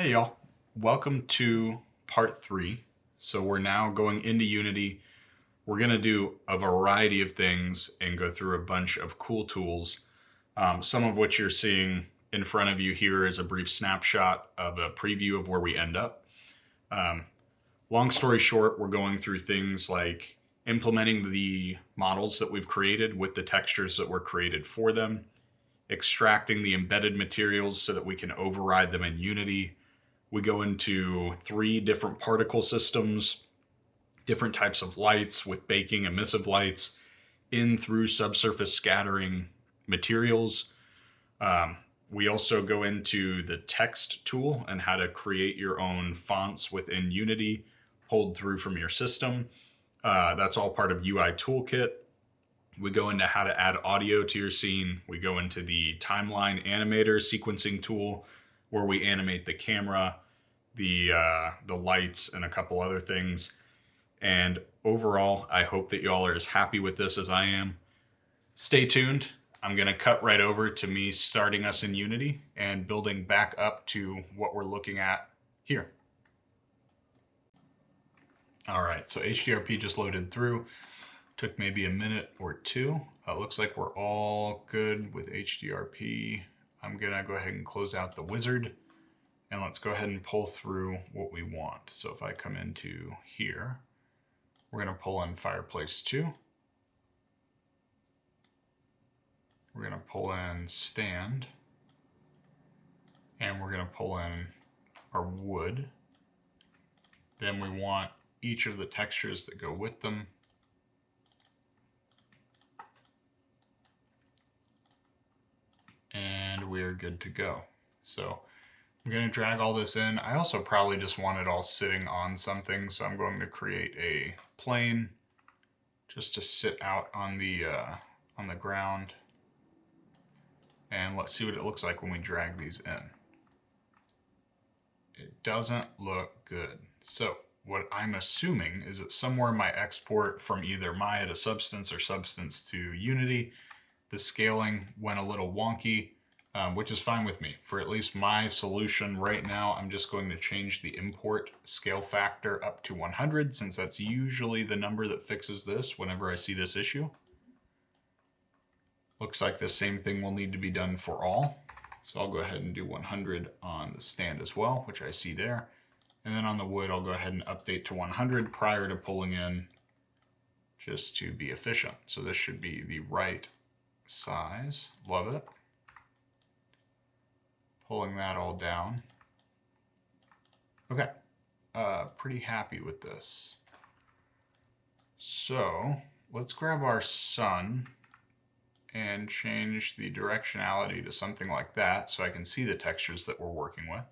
Hey y'all, welcome to part 3. So we're now going into Unity. We're going to do a variety of things and go through a bunch of cool tools. Some of which you're seeing in front of you here is a brief snapshot of a preview of where we end up. Um, Long story short, we're going through things like implementing the models that we've created with the textures that were created for them, extracting the embedded materials so that we can override them in Unity. We go into 3 different particle systems, different types of lights with baking emissive lights, in through subsurface scattering materials. Um, we also go into the text tool and how to create your own fonts within Unity, pulled through from your system. That's all part of UI Toolkit. We go into how to add audio to your scene. We go into the timeline animator sequencing tool where we animate the camera, the lights, and a couple other things. And overall, I hope that y'all are as happy with this as I am. Stay tuned. I'm going to cut right over to me starting us in Unity and building back up to what we're looking at here. All right, so HDRP just loaded through. Took maybe a minute or two. Looks like we're all good with HDRP. I'm going to go ahead and close out the wizard. And let's go ahead and pull through what we want. So if I come into here, we're going to pull in Fireplace 2. We're going to pull in Stand. And we're going to pull in our wood. Then we want each of the textures that go with them. And we're good to go. So I'm going to drag all this in. I also probably just want it all sitting on something, so I'm going to create a plane just to sit out on the ground. And let's see what it looks like when we drag these in. It doesn't look good. So what I'm assuming is that somewhere in my export from either Maya to Substance or Substance to Unity, the scaling went a little wonky. Which is fine with me. For at least my solution right now, I'm just going to change the import scale factor up to 100, since that's usually the number that fixes this whenever I see this issue. Looks like the same thing will need to be done for all. So I'll go ahead and do 100 on the stand as well, which I see there. And then on the wood, I'll go ahead and update to 100 prior to pulling in, just to be efficient. So this should be the right size. Love it. Pulling that all down. Okay, pretty happy with this. So let's grab our sun and change the directionality to something like that so I can see the textures that we're working with.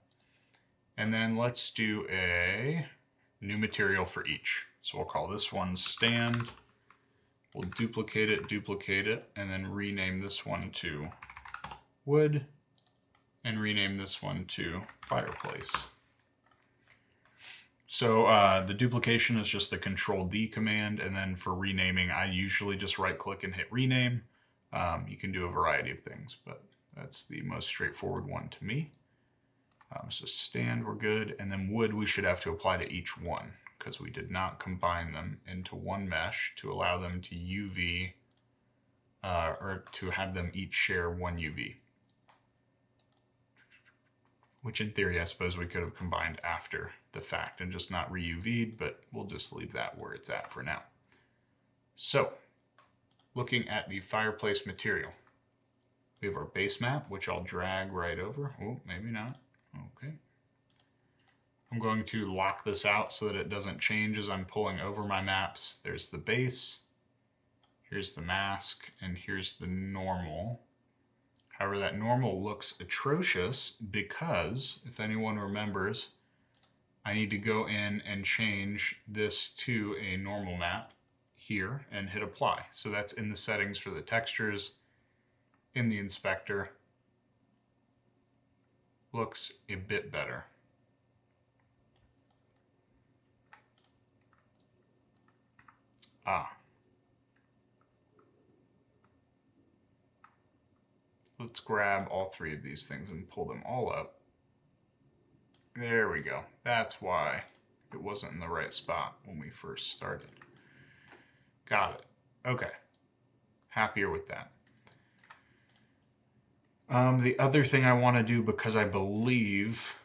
And then let's do a new material for each. So we'll call this one stand. We'll duplicate it, and then rename this one to wood. And rename this one to fireplace. So the duplication is just the Control-D command, and then for renaming, I usually just right-click and hit rename. You can do a variety of things, but that's the most straightforward one to me. So stand, we're good, and then wood we should have to apply to each one, because we did not combine them into one mesh to allow them to UV, or to have them each share one UV. Which in theory, I suppose we could have combined after the fact and just not re-UV'd, but we'll just leave that where it's at for now. So, looking at the fireplace material, we have our base map, which I'll drag right over. Oh, maybe not. Okay. I'm going to lock this out so that it doesn't change as I'm pulling over my maps. There's the base, here's the mask, and here's the normal. However, that normal looks atrocious because, if anyone remembers, I need to go in and change this to a normal map here and hit apply. So that's in the settings for the textures in the inspector. Looks a bit better. Let's grab all 3 of these things and pull them all up There we go. That's why it wasn't in the right spot when we first started. Got it. Okay. Happier with that. The other thing I want to do, because I believe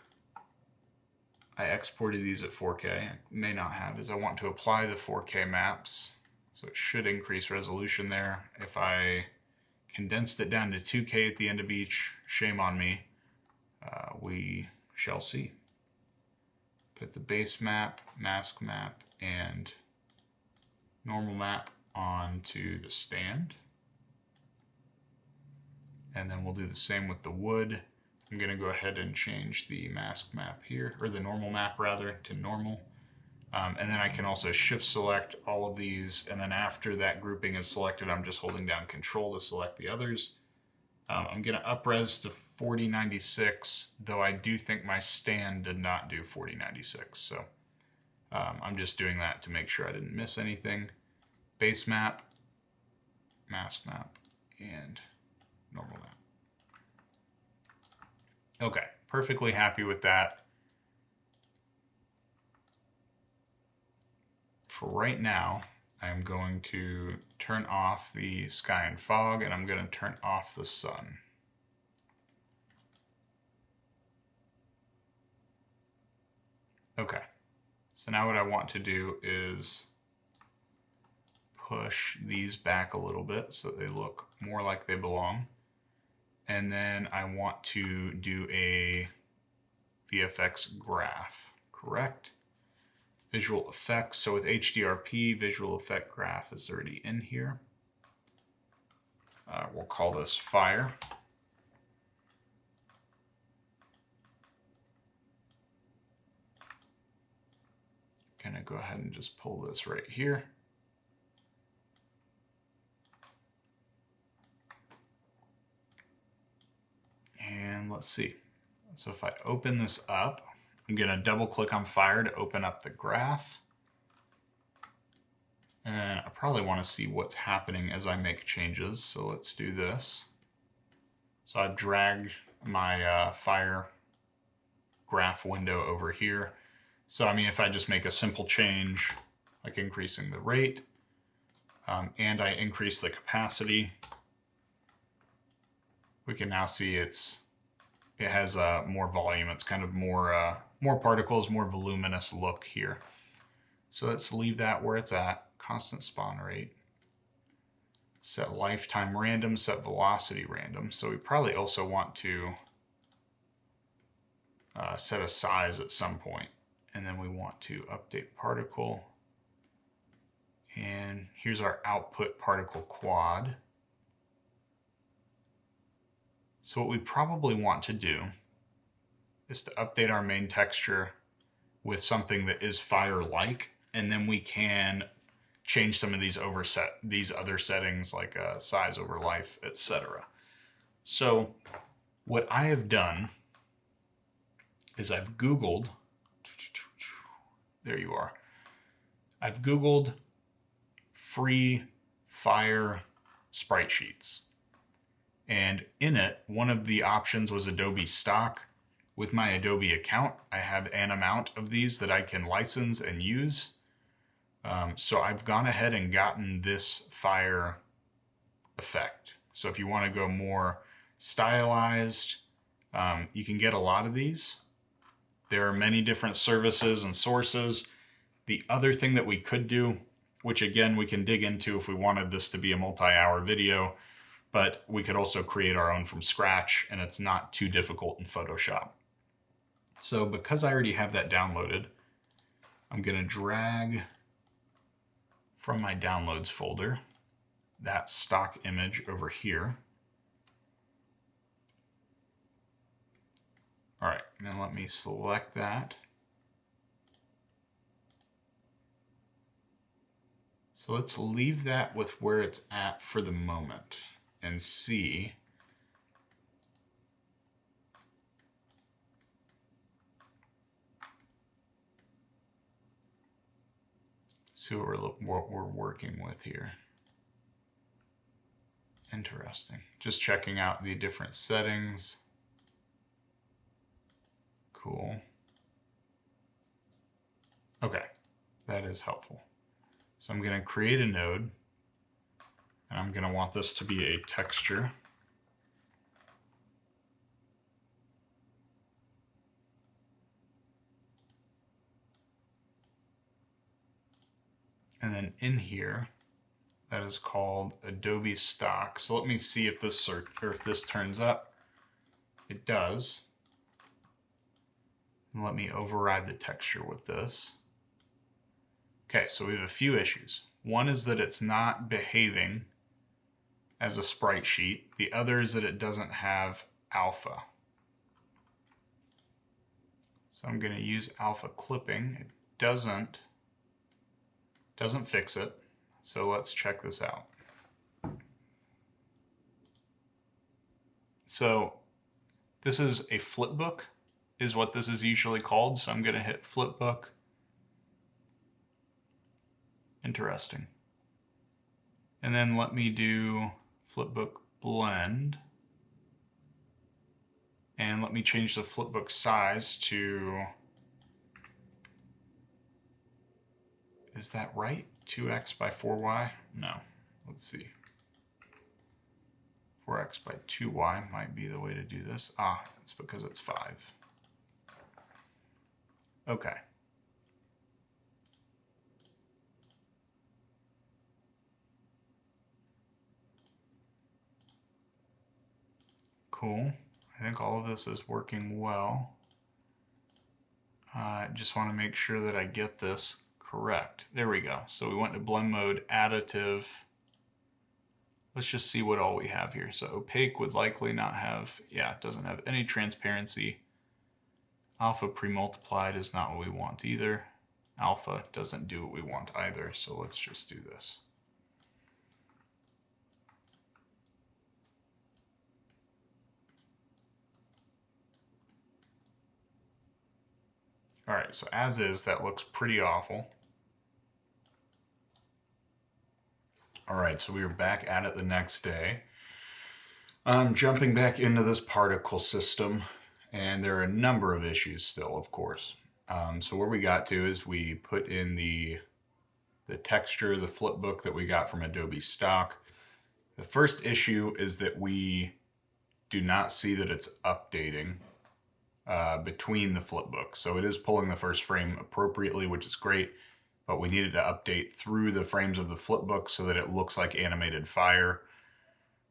I exported these at 4K, I may not have, is I want to apply the 4K maps. So it should increase resolution there. If I condensed it down to 2K at the end of each, shame on me. We shall see. Put the base map, mask map, and normal map onto the stand. And then we'll do the same with the wood. I'm going to go ahead and change the mask map here, or the normal map rather, to normal. And then I can also shift select all of these, and then after that grouping is selected, I'm just holding down Control to select the others. I'm going to up-res to 4096, though I do think my stand did not do 4096, so I'm just doing that to make sure I didn't miss anything. Base map, mask map, and normal map. Okay, perfectly happy with that. For right now, I'm going to turn off the sky and fog, and I'm going to turn off the sun. Okay, so now what I want to do is push these back a little bit so they look more like they belong. And then I want to do a VFX graph, correct? Visual effects, so with HDRP, visual effect graph is already in here. We'll call this fire. Gonna go ahead and just pull this right here. And let's see. So if I open this up, I'm going to double click on fire to open up the graph. And I probably want to see what's happening as I make changes. So let's do this. So I've dragged my fire graph window over here. So I mean, if I just make a simple change, like increasing the rate, and I increase the capacity, we can now see it has more volume. It's kind of more particles, more voluminous look here. So let's leave that where it's at. Constant spawn rate. Set lifetime random, set velocity random. So we probably also want to set a size at some point. And then we want to update particle. And here's our output particle quad. So what we probably want to do is to update our main texture with something that is fire-like, and then we can change some of these other settings like size over life, etc. So what I have done is I've Googled, there you are, I've Googled free fire sprite sheets. And in it, one of the options was Adobe stock. With my Adobe account, I have an amount of these that I can license and use. So I've gone ahead and gotten this fire effect. So if you want to go more stylized, you can get a lot of these. There are many different services and sources. The other thing that we could do, which again we can dig into if we wanted this to be a multi-hour video, but we could also create our own from scratch, and it's not too difficult in Photoshop. So because I already have that downloaded, I'm going to drag from my downloads folder that stock image over here. All right, now let me select that. So let's leave that with where it's at for the moment and see what we're working with here. Interesting. Just checking out the different settings. Cool. is helpful. So I'm going to create a node, and I'm going to want this to be a texture. And then in here, that is called Adobe Stock. So let me see if this search, or if this turns up. It does. And let me override the texture with this. Okay, so we have a few issues. One is that it's not behaving as a sprite sheet. The other is that it doesn't have alpha. So I'm going to use alpha clipping. It doesn't fix it. So let's check this out. So this is a flipbook, is what this is usually called. So I'm going to hit flipbook. Interesting. And then let me do flipbook blend. And let me change the flipbook size to, is that right? 2x by 4y? No, let's see. 4x by 2y might be the way to do this. Ah, it's because it's 5. Okay. Cool. I think all of this is working well. I just want to make sure that I get this correct. There we go. So we went to blend mode, additive. Let's just see what all we have here. So opaque would likely not have, yeah, it doesn't have any transparency. Alpha pre-multiplied is not what we want either. Alpha doesn't do what we want either. So let's just do this. All right, so as is, that looks pretty awful. All right, so we are back at it the next day. I'm jumping back into this particle system, and there are a number of issues still, of course. So where we got to is we put in the texture, the flipbook that we got from Adobe Stock. The first issue is that we do not see that it's updating between the flipbook. So it is pulling the first frame appropriately, which is great, but we needed to update through the frames of the flipbook so that it looks like animated fire.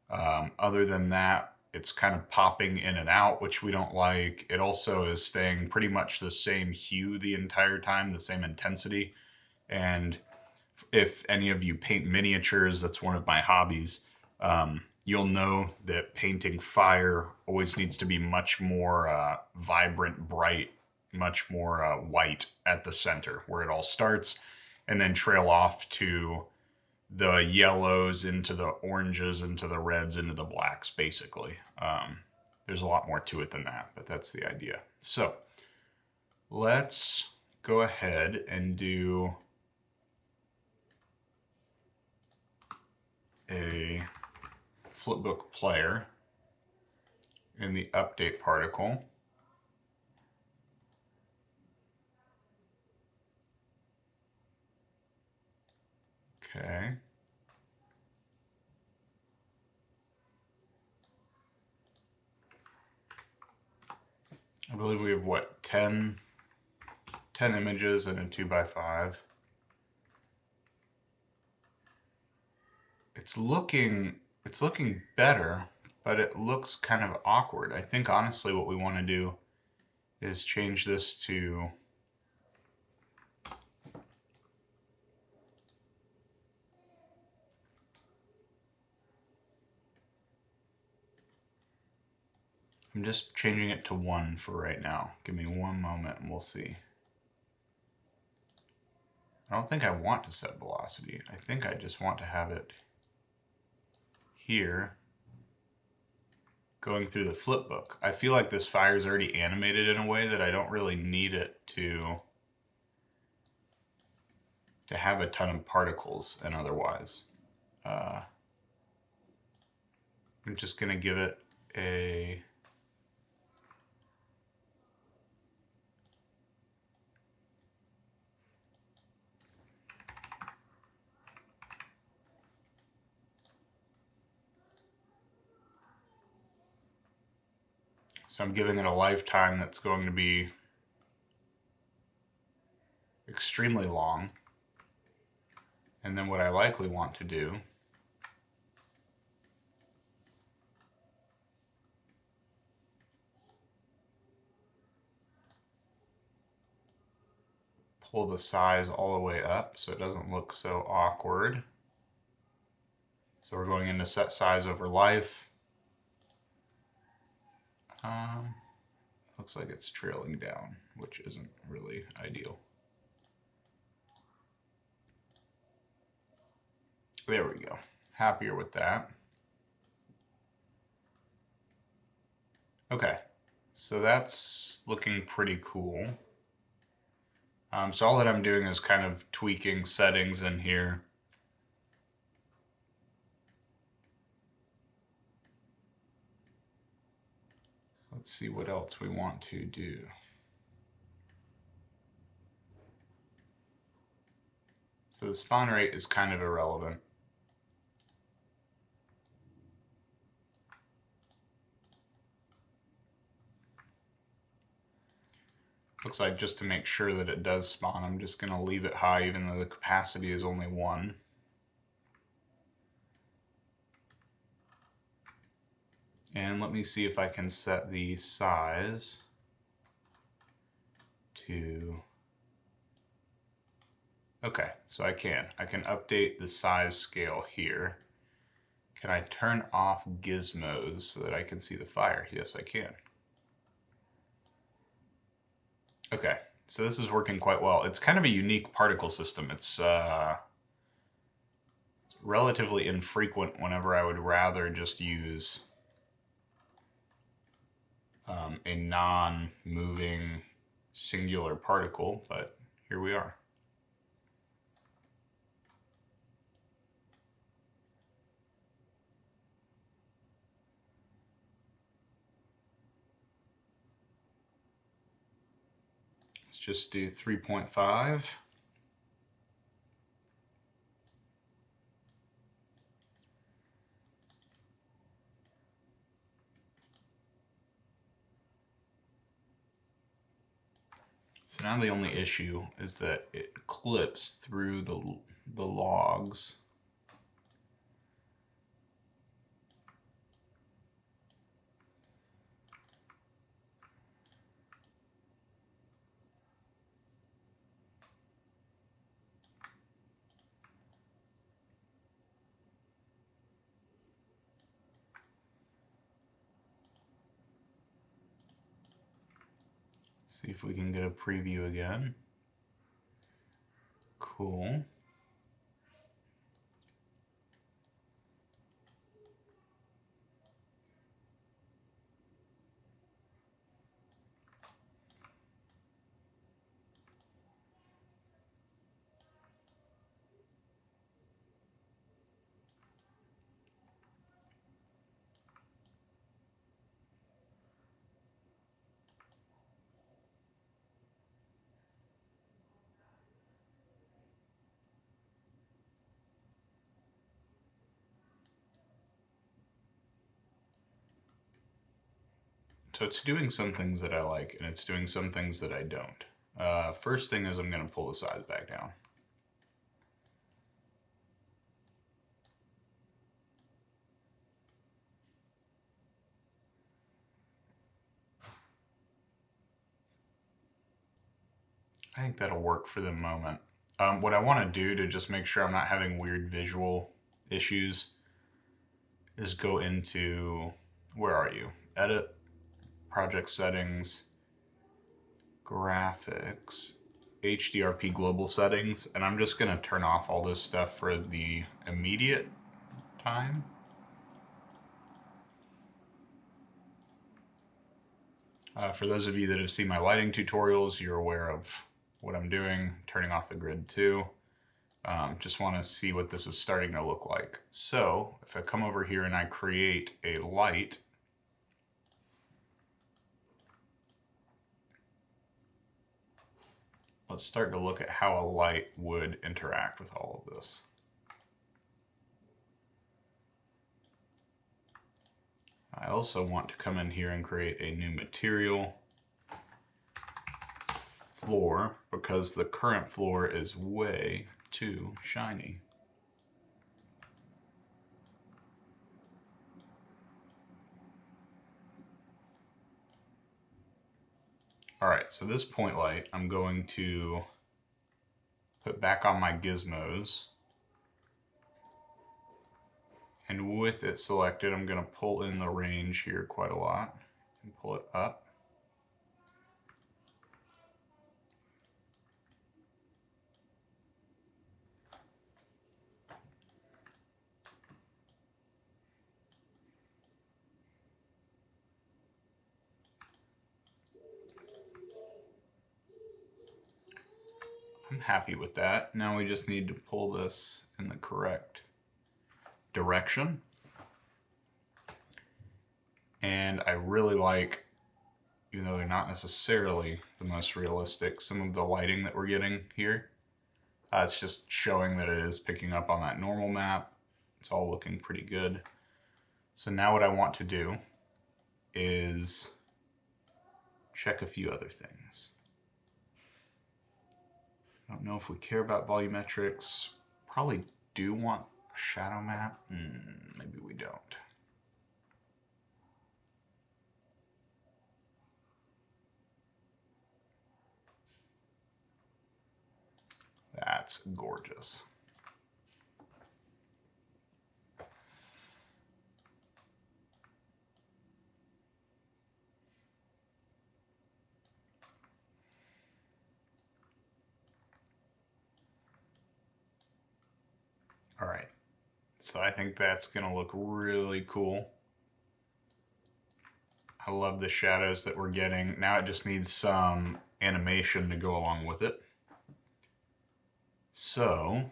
Other than that, it's kind of popping in and out, which we don't like. It also is staying pretty much the same hue the entire time, the same intensity. And if any of you paint miniatures, that's one of my hobbies. You'll know that painting fire always needs to be much more vibrant, bright, much more white at the center where it all starts, and then trail off to the yellows into the oranges, into the reds, into the blacks, basically. There's a lot more to it than that, but that's the idea. So let's go ahead and do a flipbook player in the update particle. Okay. I believe we have what, 10 images and a 2x5. It's looking better, but it looks kind of awkward. I think honestly what we want to do is change this to I'm just changing it to 1 for right now. Give me one moment and we'll see. I don't think I want to set velocity. I think I just want to have it here going through the flipbook. I feel like this fire is already animated in a way that I don't really need it to have a ton of particles and otherwise. I'm just going to give it a So I'm giving it a lifetime that's going to be extremely long. And then what I likely want to do pull the size all the way up so it doesn't look so awkward. So we're going into set size over life. Looks like it's trailing down, which isn't really ideal. There we go. Happier with that. Okay, so that's looking pretty cool. So all that I'm doing is kind of tweaking settings in here. Let's see what else we want to do. So the spawn rate is kind of irrelevant. Looks like just to make sure that it does spawn, I'm just going to leave it high even though the capacity is only 1. And let me see if I can set the size to... Okay, so I can update the size scale here. Can I turn off gizmos so that I can see the fire? Yes, I can. Okay, so this is working quite well. It's kind of a unique particle system. It's relatively infrequent whenever I would rather just use a non-moving singular particle, but here we are. Let's just do 3.5. So now the only issue is that it clips through the logs. See if we can get a preview again. Cool. So it's doing some things that I like, and it's doing some things that I don't. First thing is I'm going to pull the size back down. I think that'll work for the moment. What I want to do to just make sure I'm not having weird visual issues is go into, where are you? Edit, project settings, graphics, HDRP global settings, and I'm just going to turn off all this stuff for the immediate time. For those of you that have seen my lighting tutorials, you're aware of what I'm doing, turning off the grid too. Just want to see what this is starting to look like. So if I come over here and I create a light, let's start to look at how a light would interact with all of this. I also want to come in here and create a new material, floor, because the current floor is way too shiny. All right, so this point light I'm going to put back on my gizmos. And with it selected, I'm going to pull in the range here quite a lot and pull it up. I'm happy with that. Now we just need to pull this in the correct direction. And I really like, even though they're not necessarily the most realistic, some of the lighting that we're getting here. It's just showing that it is picking up on that normal map. It's all looking pretty good. So now what I want to do is check a few other things. I don't know if we care about volumetrics. Probably do want a shadow map. Maybe we don't. That's gorgeous. All right, so I think that's gonna look really cool. I love the shadows that we're getting. Now it just needs some animation to go along with it. So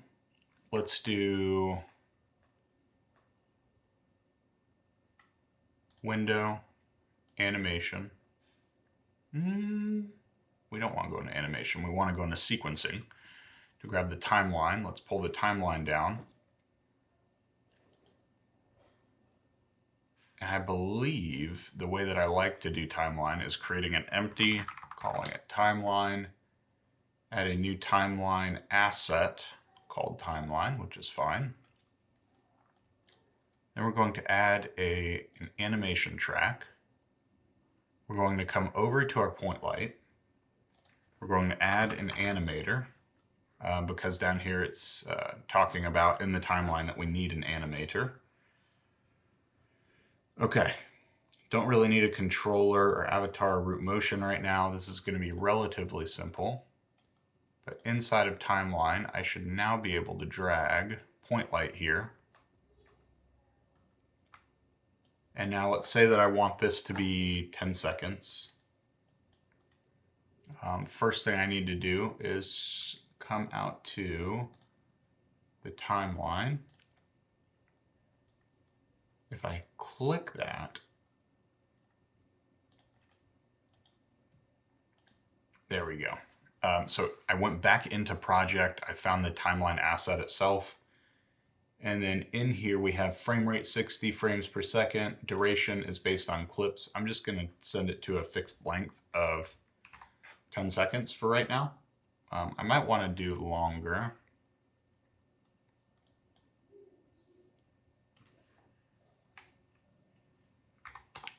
let's do window, animation. We don't want to go into animation. We want to go into sequencing. To grab the timeline, let's pull the timeline down. And I believe the way that I like to do timeline is creating an empty, calling it timeline, add a new timeline asset called timeline, which is fine. Then we're going to add an animation track. We're going to come over to our point light. We're going to add an animator because down here it's talking about in the timeline that we need an animator. Okay, don't really need a controller or avatar or root motion right now. This is going to be relatively simple. But inside of timeline, I should now be able to drag point light here. And now let's say that I want this to be 10 seconds. First thing I need to do is come out to the timeline. If I click that, there we go. So I went back into project, I found the timeline asset itself. And then in here we have frame rate 60 frames per second. Duration is based on clips. I'm just going to send it to a fixed length of 10 seconds for right now. I might want to do longer.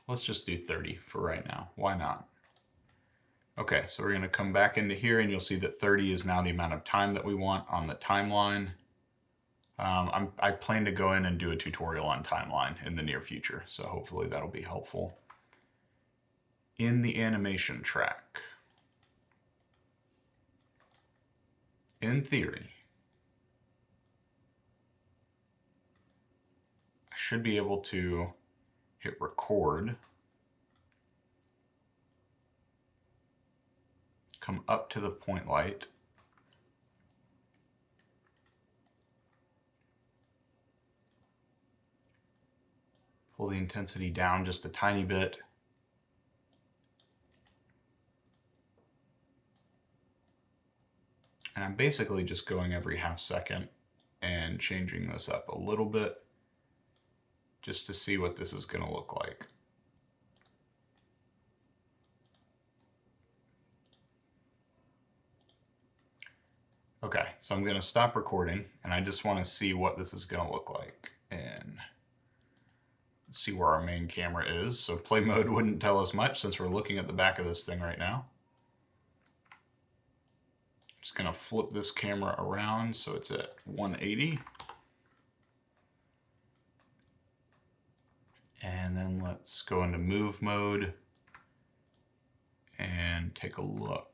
Let's just do 30 for right now. Why not? Okay, so we're going to come back into here and you'll see that 30 is now the amount of time that we want on the timeline. I plan to go in and do a tutorial on timeline in the near future, so hopefully that'll be helpful. In the animation track, in theory, I should be able to hit record, come up to the point light, pull the intensity down just a tiny bit, and I'm basically just going every half second and changing this up a little bit just to see what this is going to look like. Okay, so I'm going to stop recording, and I just want to see what this is going to look like, and see where our main camera is. So play mode wouldn't tell us much since we're looking at the back of this thing right now. Just going to flip this camera around so it's at 180. And then let's go into move mode and take a look.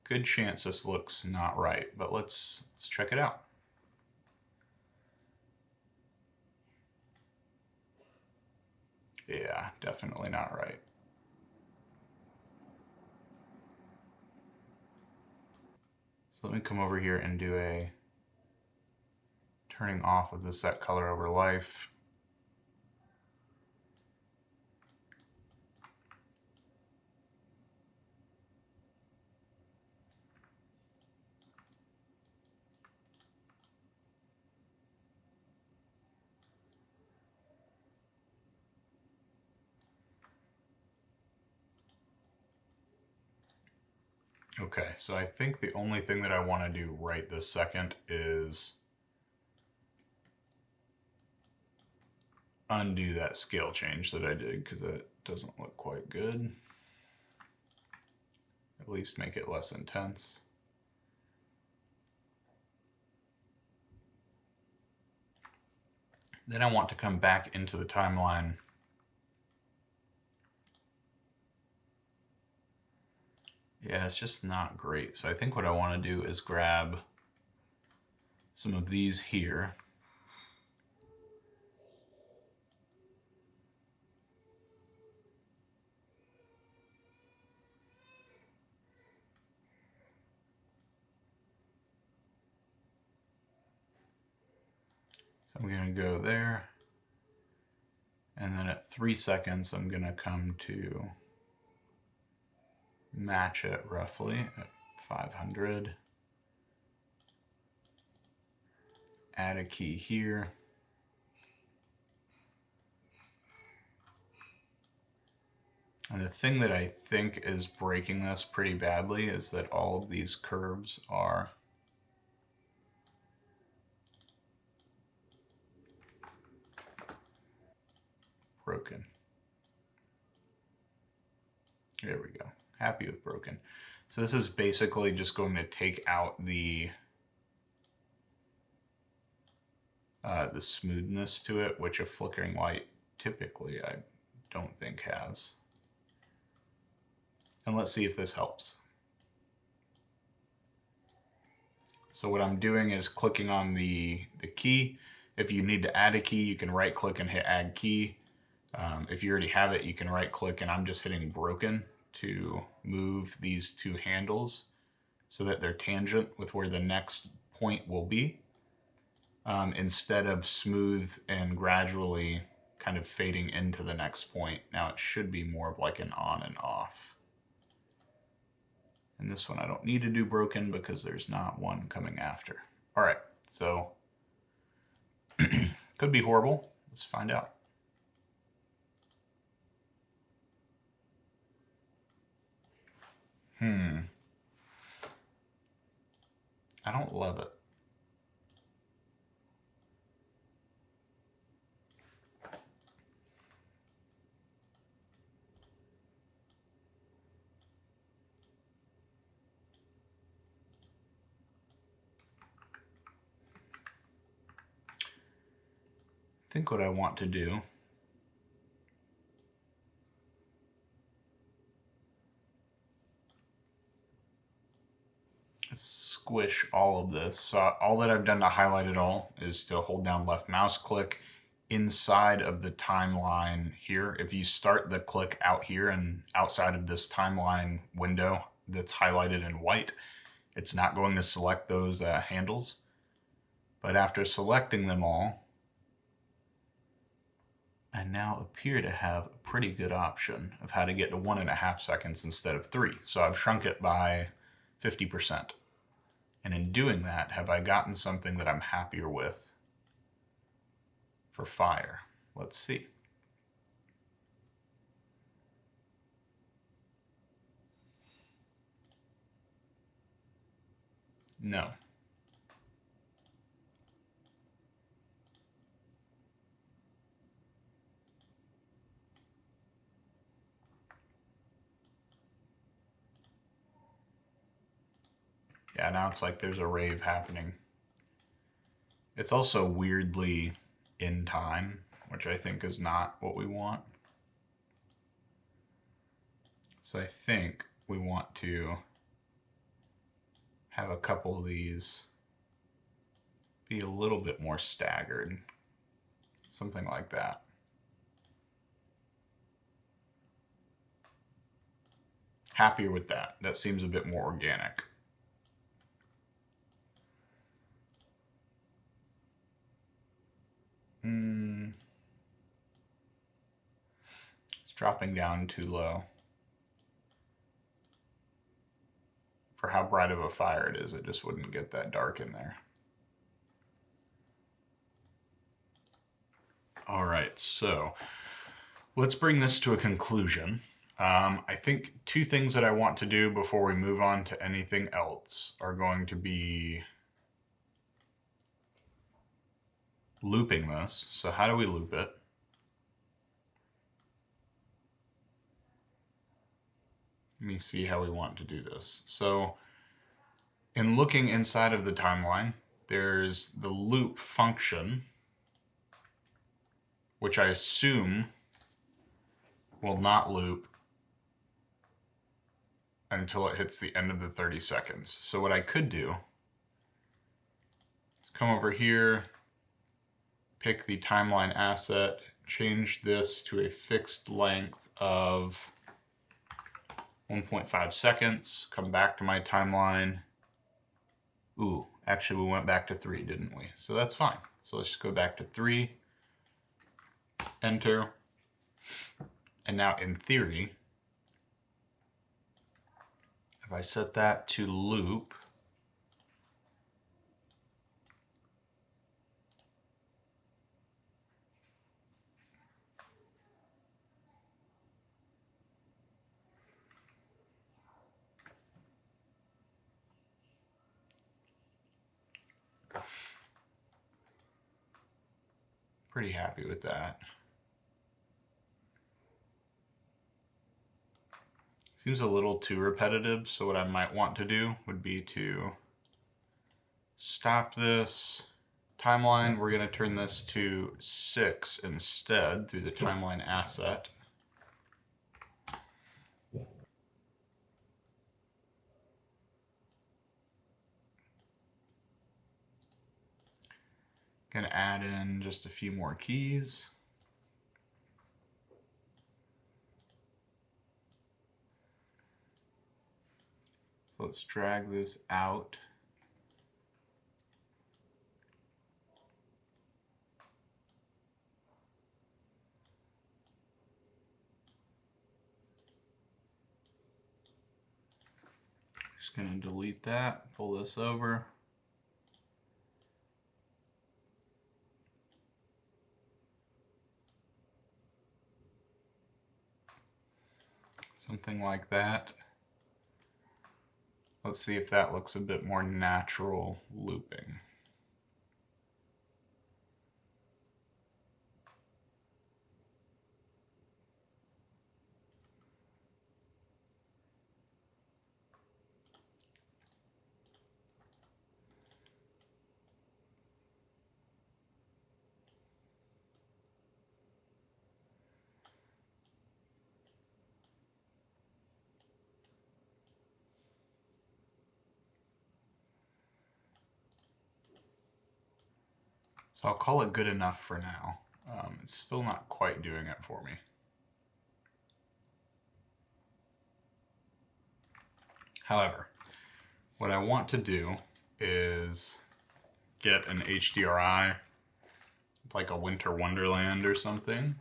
Good chance this looks not right, but let's check it out. Yeah, definitely not right. So let me come over here and do a turning off of the set color over life. Okay, so I think the only thing that I want to do right this second is undo that scale change that I did because it doesn't look quite good. At least make it less intense. Then I want to come back into the timeline Yeah, it's just not great. So I think what I want to do is grab some of these here. So I'm going to go there. And then at 3 seconds, I'm going to come to match it roughly at 500. Add a key here. And the thing that I think is breaking this pretty badly is that all of these curves are broken. There we go. Happy with broken. So this is basically just going to take out the smoothness to it, which a flickering light typically I don't think has. And let's see if this helps. So what I'm doing is clicking on the key. If you need to add a key, you can right click and hit add key. If you already have it, you can right click, and I'm just hitting broken to move these two handles so that they're tangent with where the next point will be, instead of smooth and gradually kind of fading into the next point. Now it should be more of like an on and off. And this one I don't need to do broken because there's not one coming after. All right, so could be horrible. Let's find out. I don't love it. I think what I want to do is squish all of this. So all that I've done to highlight it all is to hold down left mouse click inside of the timeline here. If you start the click out here and outside of this timeline window that's highlighted in white, it's not going to select those handles. But after selecting them all, I now appear to have a pretty good option of how to get to 1.5 seconds instead of 3. So I've shrunk it by 50%. And in doing that, have I gotten something that I'm happier with for fire? Let's see. No. Yeah, now it's like there's a rave happening. It's also weirdly in time, which I think is not what we want. So I think we want to have a couple of these be a little bit more staggered, something like that. Happier with that. That seems a bit more organic. It's dropping down too low. For how bright of a fire it is, it just wouldn't get that dark in there. All right, so let's bring this to a conclusion. I think two things that I want to do before we move on to anything else are going to be looping this. So how do we loop it? Let me see how we want to do this. So in looking inside of the timeline, there's the loop function, which I assume will not loop until it hits the end of the 30 seconds. So what I could do is come over here, pick the timeline asset, change this to a fixed length of 1.5 seconds, come back to my timeline. Ooh, actually we went back to 3, didn't we? So that's fine. So let's just go back to 3, enter. And now in theory, if I set that to loop, pretty happy with that. Seems a little too repetitive, so what I might want to do would be to stop this timeline. We're going to turn this to 6 instead through the timeline asset. Going to add in just a few more keys. So let's drag this out. Just going to delete that, pull this over. Something like that. Let's see if that looks a bit more natural looping. So I'll call it good enough for now. It's still not quite doing it for me. However, what I want to do is get an HDRI, like a Winter Wonderland or something.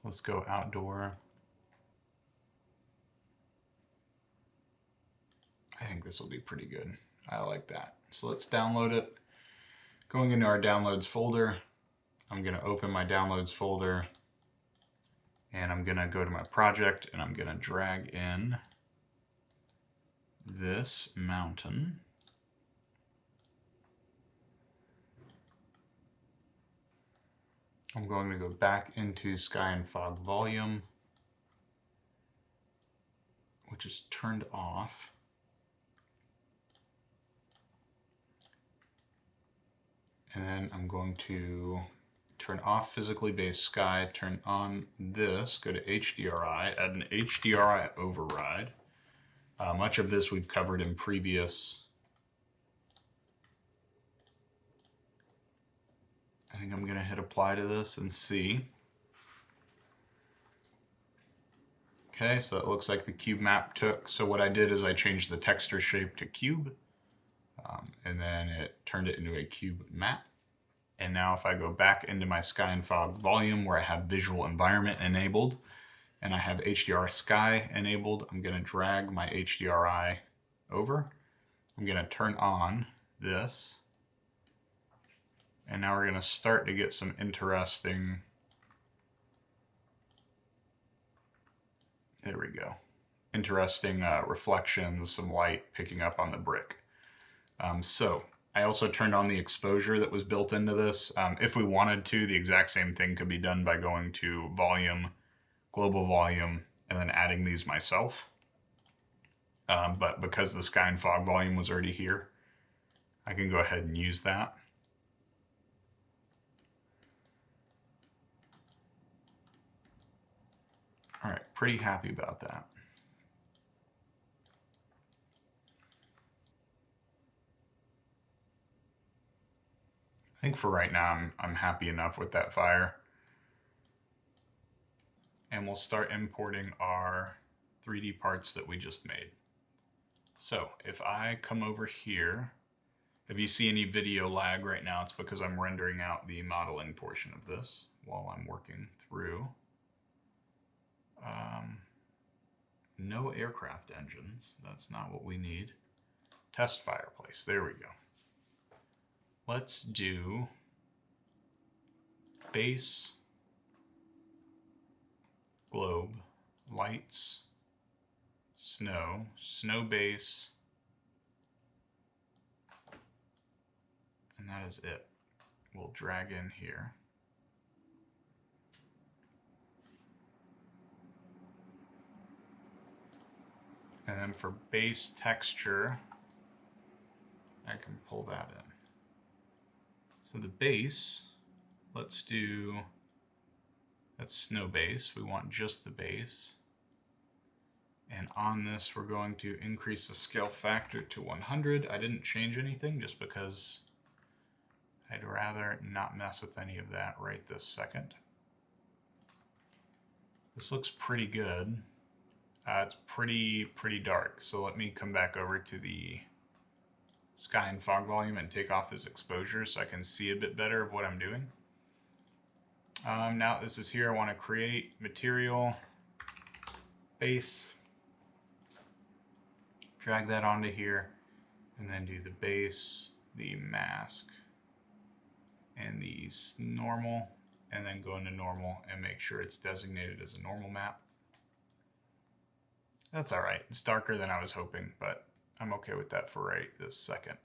Let's go outdoor. I think this will be pretty good. I like that. So let's download it. Going into our downloads folder, I'm going to open my downloads folder, And I'm going to go to my project and I'm going to drag in this mountain. I'm going to go back into Sky and Fog Volume, which is turned off. And then I'm going to turn off Physically Based Sky, turn on this, go to HDRI, add an HDRI override. Much of this we've covered in previous. I think I'm going to hit apply to this and see. Okay, so it looks like the cube map took. So what I did is I changed the texture shape to cube, and then it turned it into a cube map. And now if I go back into my Sky and Fog volume where I have visual environment enabled and I have HDR Sky enabled, I'm going to drag my HDRI over. I'm going to turn on this. And now we're going to start to get some interesting, there we go, interesting reflections, some light picking up on the brick. So I also turned on the exposure that was built into this. If we wanted to, the exact same thing could be done by going to Volume, Global Volume, and then adding these myself. But because the Sky and Fog volume was already here, I can go ahead and use that. All right, pretty happy about that. I think for right now, I'm happy enough with that fire. And we'll start importing our 3D parts that we just made. So if I come over here, if you see any video lag right now, it's because I'm rendering out the modeling portion of this while I'm working through. No aircraft engines, that's not what we need. Test fireplace, there we go. Let's do base, globe, lights, snow, snow base, and that is it. We'll drag in here. And then for base texture, I can pull that in. So the base, let's do, that's snow base. We want just the base. And on this, we're going to increase the scale factor to 100. I didn't change anything just because I'd rather not mess with any of that right this second. This looks pretty good. It's pretty dark. So let me come back over to the Sky and Fog volume and take off this exposure so I can see a bit better of what I'm doing. Now this is here, I want to create material, base, drag that onto here, and then do the base, the mask, and the normal, and then go into normal and make sure it's designated as a normal map. That's all right. It's darker than I was hoping, but I'm okay with that for right this second.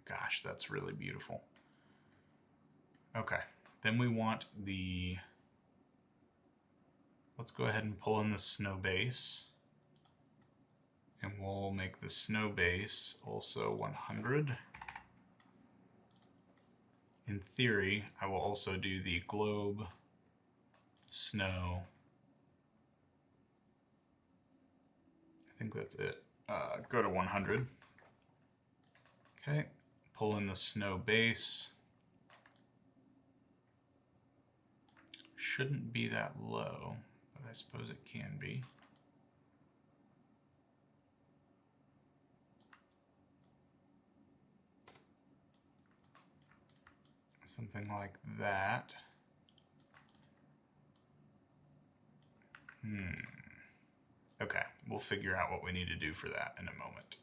Gosh, that's really beautiful. Okay, then we want the, let's go ahead and pull in the snow base. And we'll make the snow base also 100. In theory, I will also do the globe, snow. I think that's it. Go to 100. Okay, pull in the snow base. Shouldn't be that low, but I suppose it can be. Something like that. Okay, we'll figure out what we need to do for that in a moment.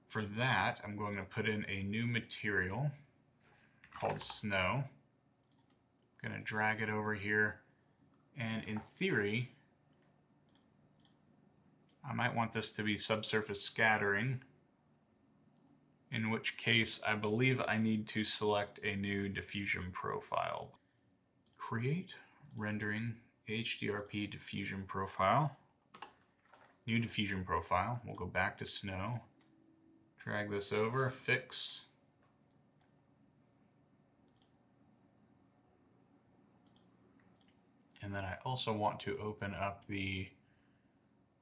For that, I'm going to put in a new material called snow. I'm going to drag it over here, and in theory, I might want this to be subsurface scattering, in which case I believe I need to select a new diffusion profile. Create rendering HDRP diffusion profile. New diffusion profile. We'll go back to snow. Drag this over, fix. And then I also want to open up the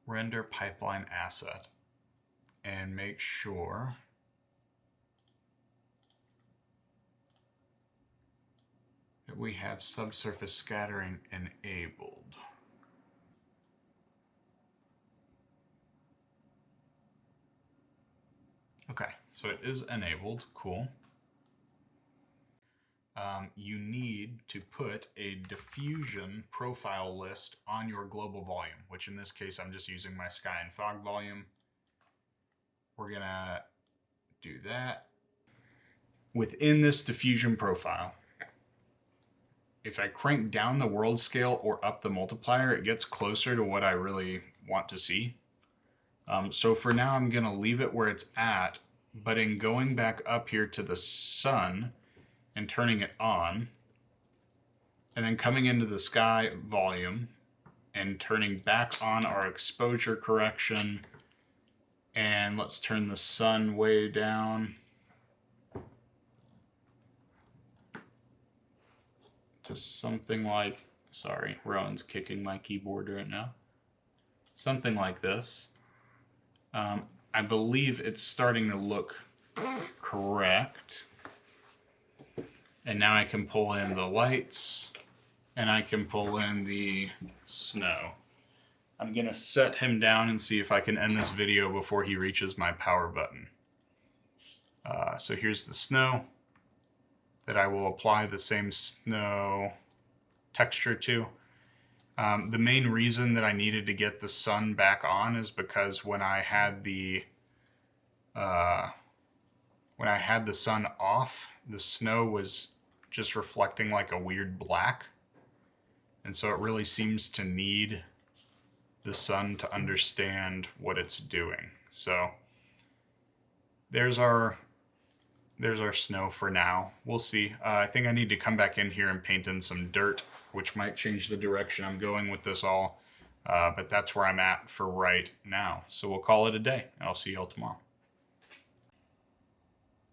render pipeline asset and make sure that we have subsurface scattering enabled. Okay, so it is enabled, cool. You need to put a diffusion profile list on your global volume, which in this case I'm just using my sky and fog volume. We're gonna do that. Within this diffusion profile, if I crank down the world scale or up the multiplier, it gets closer to what I really want to see. So for now, I'm going to leave it where it's at, but in going back up here to the sun and turning it on, and then coming into the sky volume and turning back on our exposure correction, and let's turn the sun way down to something like, sorry, Rowan's kicking my keyboard right now, something like this. I believe it's starting to look correct. And now I can pull in the lights and I can pull in the snow. I'm gonna set him down and see if I can end this video before he reaches my power button. So here's the snow that I will apply the same snow texture to. The main reason that I needed to get the sun back on is because when I had the sun off, the snow was just reflecting like a weird black, and so it really seems to need the sun to understand what it's doing. So there's our snow for now. We'll see. I think I need to come back in here and paint in some dirt, which might change the direction I'm going with this all. But that's where I'm at for right now. So we'll call it a day. I'll see y'all tomorrow.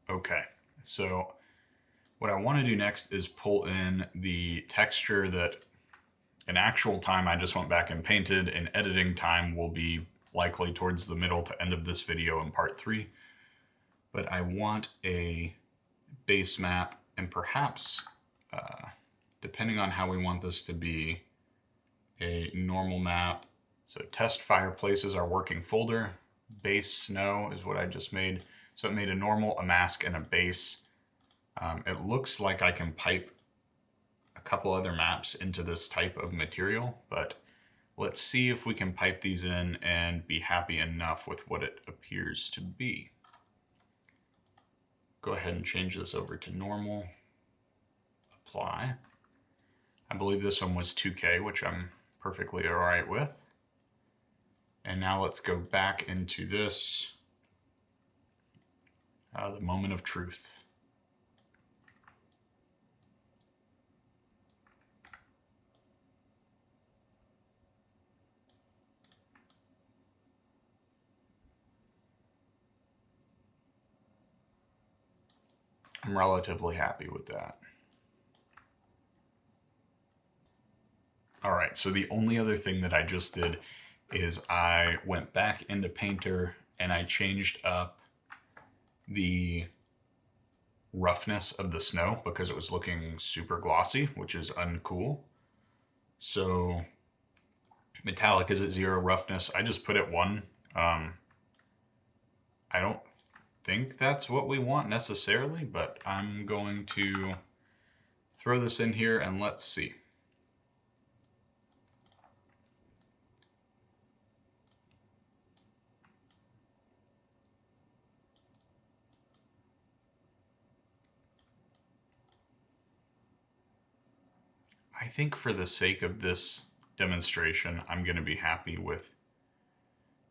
Okay, so what I want to do next is pull in the texture that in actual time I just went back and painted. In editing time will be likely towards the middle to end of this video in part 3. But I want a base map, and perhaps, depending on how we want this to be, a normal map. So test fireplace is our working folder. Base snow is what I just made. So it made a normal, a mask, and a base. It looks like I can pipe a couple other maps into this type of material, but let's see if we can pipe these in and be happy enough with what it appears to be. Go ahead and change this over to normal. Apply. I believe this one was 2K, which I'm perfectly all right with. And now let's go back into this, the moment of truth. I'm relatively happy with that. All right, so the only other thing that I just did is I went back into Painter and I changed up the roughness of the snow because it was looking super glossy, which is uncool. So metallic is at 0 roughness. I just put it 1. I don't think that's what we want necessarily, but I'm going to throw this in here and let's see. I think for the sake of this demonstration, I'm going to be happy with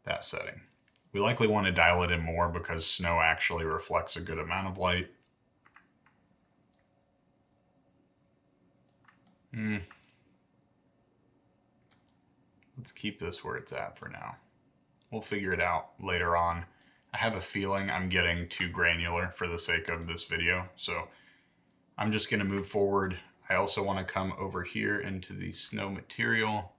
that setting. We likely want to dial it in more because snow actually reflects a good amount of light. Let's keep this where it's at for now. We'll figure it out later on. I have a feeling I'm getting too granular for the sake of this video, so I'm just going to move forward. I also want to come over here into the snow material.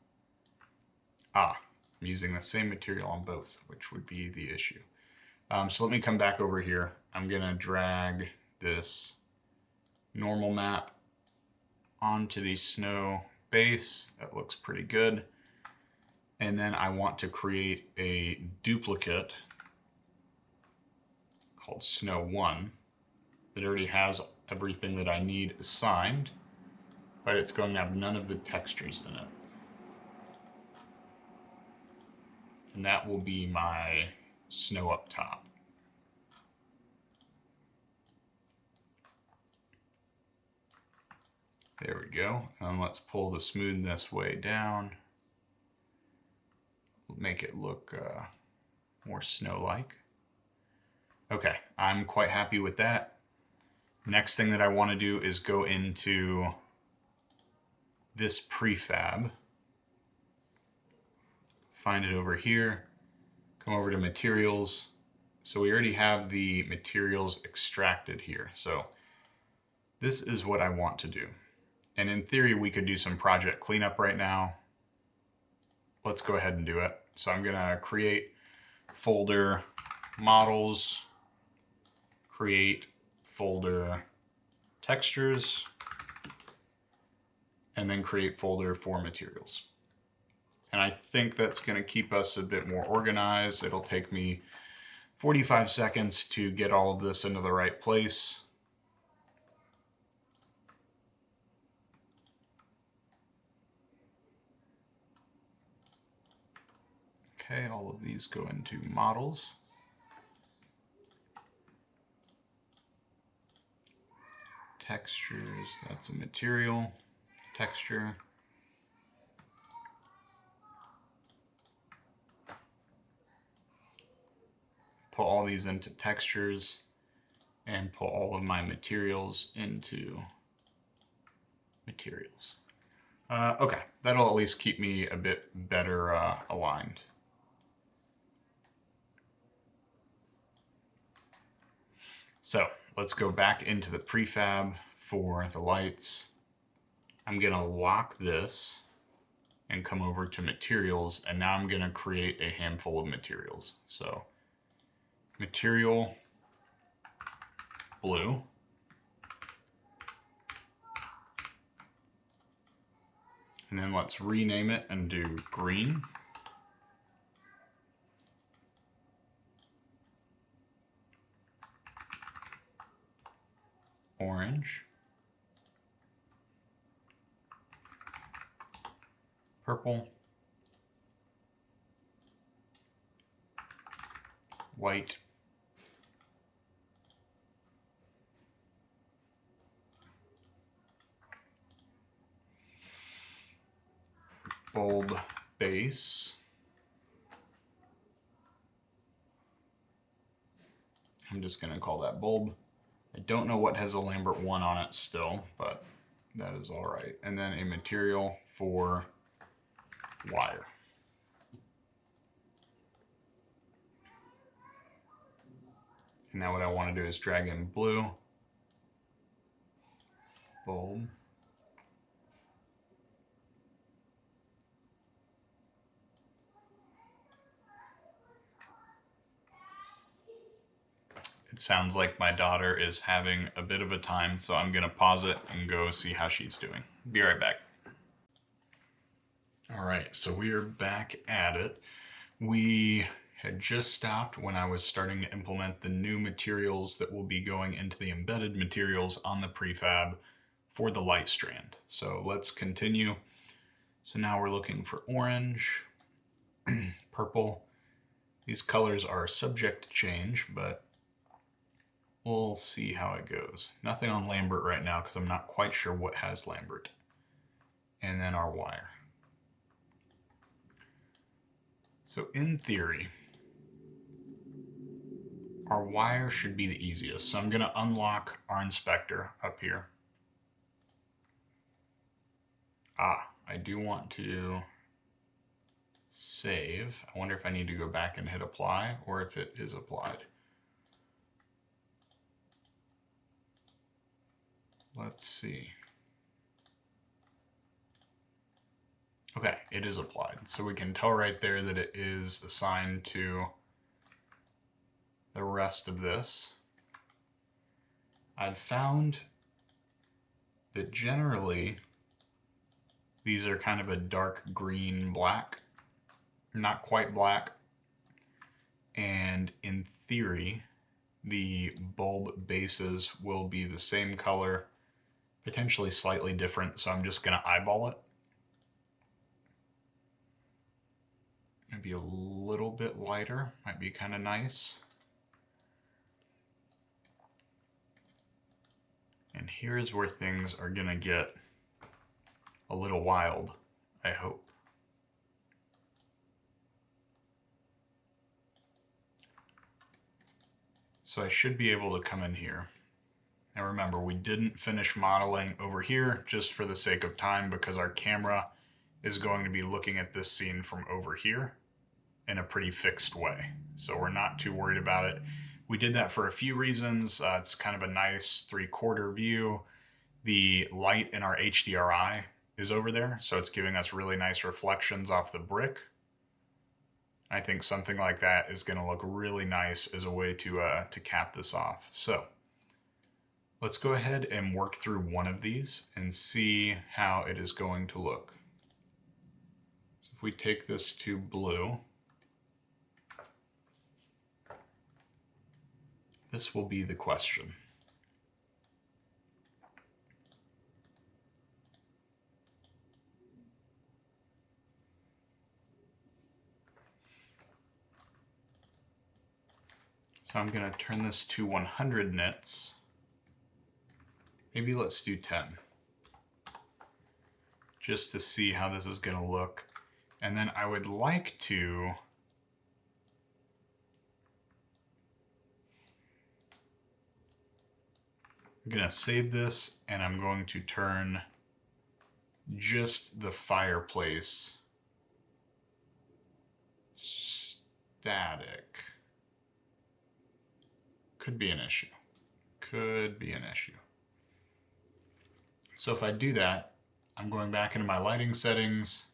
I'm using the same material on both, which would be the issue. So let me come back over here. I'm going to drag this normal map onto the snow base. That looks pretty good. And then I want to create a duplicate called Snow 1 that already has everything that I need assigned, but it's going to have none of the textures in it. And that will be my snow up top. There we go. And let's pull the smoothness way down. Make it look more snow-like. Okay, I'm quite happy with that. Next thing that I want to do is go into this prefab. Find it over here. Come over to materials. So we already have the materials extracted here. So this is what I want to do. And in theory, we could do some project cleanup right now. Let's go ahead and do it. So I'm going to create folder models, create folder textures, and then create folder for materials. And I think that's going to keep us a bit more organized. It'll take me 45 seconds to get all of this into the right place. Okay, all of these go into models. Textures, that's a material texture. Pull all these into textures and pull all of my materials into materials. Okay, that'll at least keep me a bit better aligned. So let's go back into the prefab for the lights. I'm going to lock this and come over to materials, and now I'm going to create a handful of materials. So material blue, and then let's rename it and do green. Orange, purple, white, bulb base, I'm just going to call that bulb. I don't know what has a Lambert 1 on it still, but that is all right. And then a material for wire. And now what I want to do is drag in blue, bulb, it sounds like my daughter is having a bit of a time, so I'm going to pause it and go see how she's doing. Be right back. All right, so we are back at it. We had just stopped when I was starting to implement the new materials that will be going into the embedded materials on the prefab for the light strand. So let's continue. So now we're looking for orange, purple. These colors are subject to change, but we'll see how it goes. Nothing on Lambert right now because I'm not quite sure what has Lambert. and then our wire. So in theory, our wire should be the easiest. So I'm going to unlock our inspector up here. I do want to save. I wonder if I need to go back and hit apply or if it is applied. Let's see. Okay, it is applied. So we can tell right there that it is assigned to the rest of this. I've found that generally these are kind of a dark green black, not quite black. And in theory, the bulb bases will be the same color, potentially slightly different. So I'm just going to eyeball it. Maybe a little bit lighter, might be kind of nice. And here's where things are going to get a little wild, I hope. So I should be able to come in here. Now remember, we didn't finish modeling over here just for the sake of time because our camera is going to be looking at this scene from over here in a pretty fixed way. So we're not too worried about it. We did that for a few reasons. It's kind of a nice 3/4 view. The light in our HDRI is over there, so it's giving us really nice reflections off the brick. I think something like that is going to look really nice as a way to cap this off. So let's go ahead and work through one of these and see how it is going to look. So if we take this to blue, this will be the question. So I'm going to turn this to 100 nits. Maybe let's do 10. Just to see how this is going to look. And then I would like to I'm going to save this and I'm going to turn just the fireplace static. Could be an issue. Could be an issue. So if I do that, I'm going back into my lighting settings.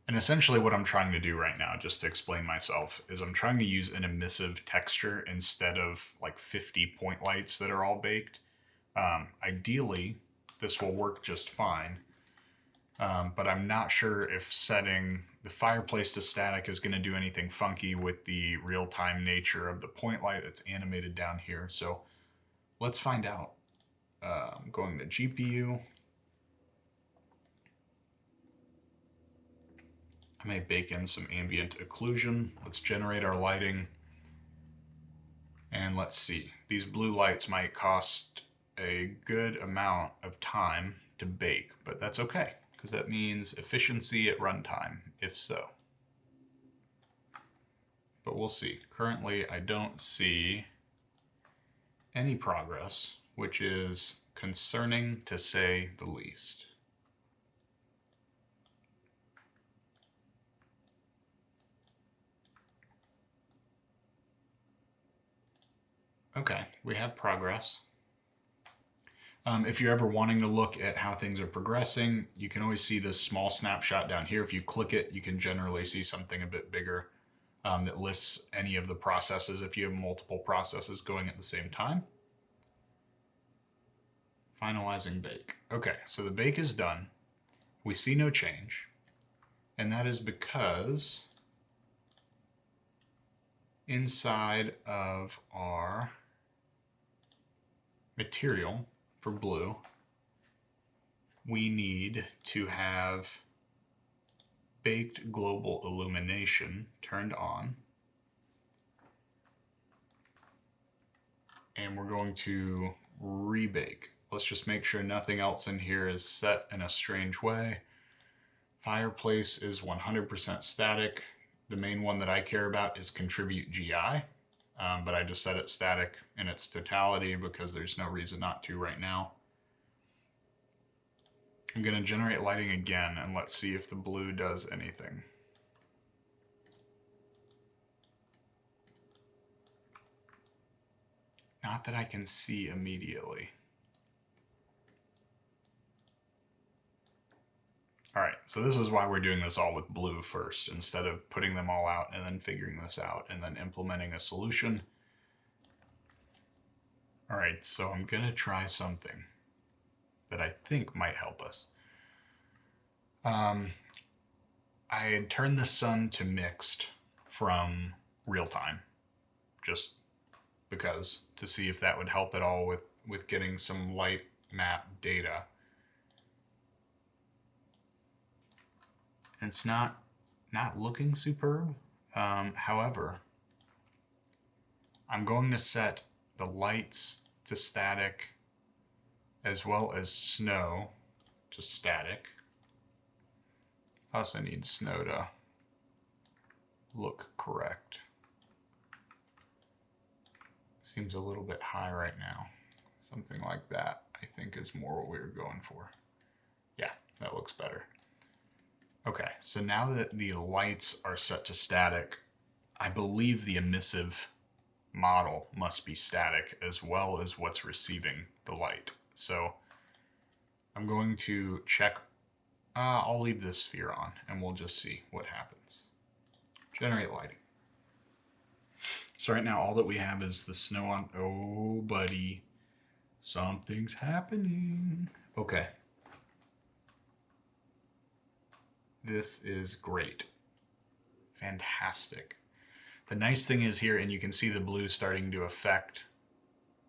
And essentially what I'm trying to do right now, just to explain myself, is I'm trying to use an emissive texture instead of like 50 point lights that are all baked. Ideally, this will work just fine. But I'm not sure if setting the fireplace to static is going to do anything funky with the real-time nature of the point light that's animated down here. So let's find out. I'm going to GPU. I may bake in some ambient occlusion. Let's generate our lighting. And let's see. These blue lights might cost a good amount of time to bake, but that's okay, because that means efficiency at runtime, if so. But we'll see. Currently, I don't see any progress, which is concerning to say the least. Okay, we have progress. If you're ever wanting to look at how things are progressing, you can always see this small snapshot down here. If you click it, you can generally see something a bit bigger that lists any of the processes if you have multiple processes going at the same time. Finalizing bake. Okay, so the bake is done. We see no change, and that is because inside of our material for blue, we need to have baked global illumination turned on. And we're going to rebake let's just make sure nothing else in here is set in a strange way. Fireplace is 100% static. The main one that I care about is contribute GI, but I just set it static in its totality because there's no reason not to right now. I'm going to generate lighting again, and let's see if the blue does anything. Not that I can see immediately. All right, so this is why we're doing this all with blue first, instead of putting them all out and then figuring this out and then implementing a solution. All right, so I'm going to try something that I think might help us. I had turned the sun to mixed from real time, just because, to see if that would help at all with getting some light map data. It's not looking superb. However, I'm going to set the lights to static as well as snow to static. I also need snow to look correct. Seems a little bit high right now. Something like that, I think, is more what we were going for. Yeah, that looks better. Okay, so now that the lights are set to static, I believe the emissive model must be static as well as what's receiving the light. So I'm going to check, I'll leave this sphere on and we'll just see what happens. Generate lighting. So right now all that we have is the snow on, oh buddy, something's happening. Okay. This is great. Fantastic. The nice thing is here, and you can see the blue starting to affect,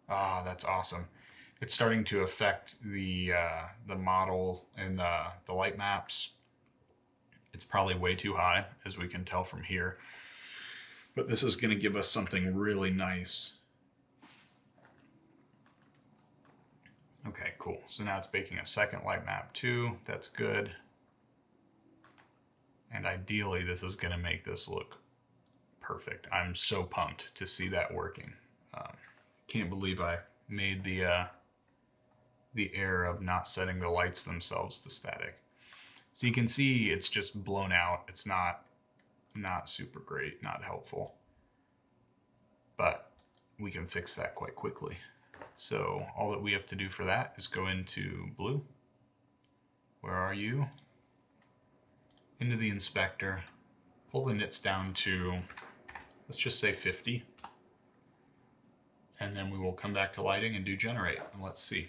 that's awesome. It's starting to affect the model and the light maps. It's probably way too high, as we can tell from here. But this is going to give us something really nice. Okay, cool. So now it's baking a second light map too. That's good. And ideally, this is going to make this look perfect. I'm so pumped to see that working. Can't believe I made the error of not setting the lights themselves to static. So you can see it's just blown out. It's not super great, not helpful. But we can fix that quite quickly. So all that we have to do for that is go into blue. Where are you? Into the inspector, pull the nits down to, let's just say 50. And then we will come back to lighting and do generate. And let's see.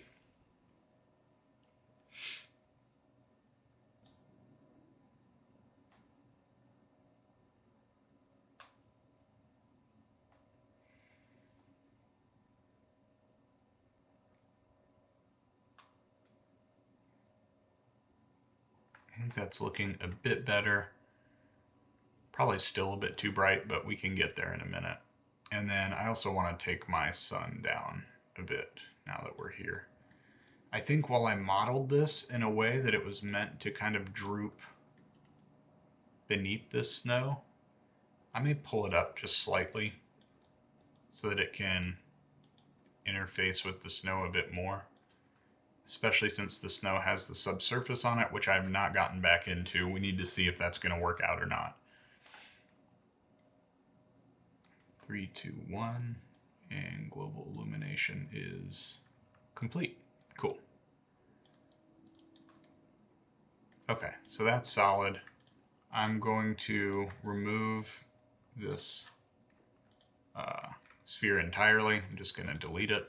I think that's looking a bit better. Probably still a bit too bright, but we can get there in a minute. And then I also want to take my sun down a bit now that we're here. I think while I modeled this in a way that it was meant to kind of droop beneath this snow, I may pull it up just slightly so that it can interface with the snow a bit more, especially since the snow has the subsurface on it, which I've not gotten back into. We need to see if that's going to work out or not. 3, 2, 1, and global illumination is complete. Cool. Okay, so that's solid. I'm going to remove this sphere entirely. I'm just going to delete it.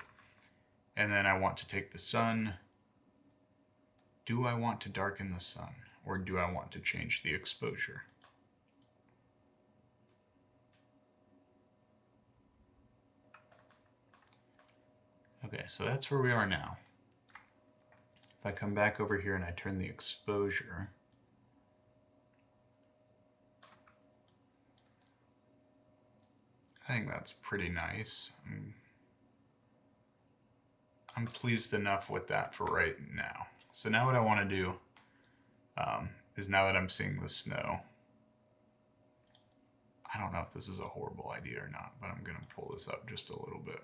And then I want to take the sun. Do I want to darken the sun, or do I want to change the exposure? Okay, so that's where we are now. If I come back over here and I turn the exposure, I think that's pretty nice. I'm pleased enough with that for right now. So now what I want to do is, now that I'm seeing the snow, I don't know if this is a horrible idea or not, but I'm going to pull this up just a little bit.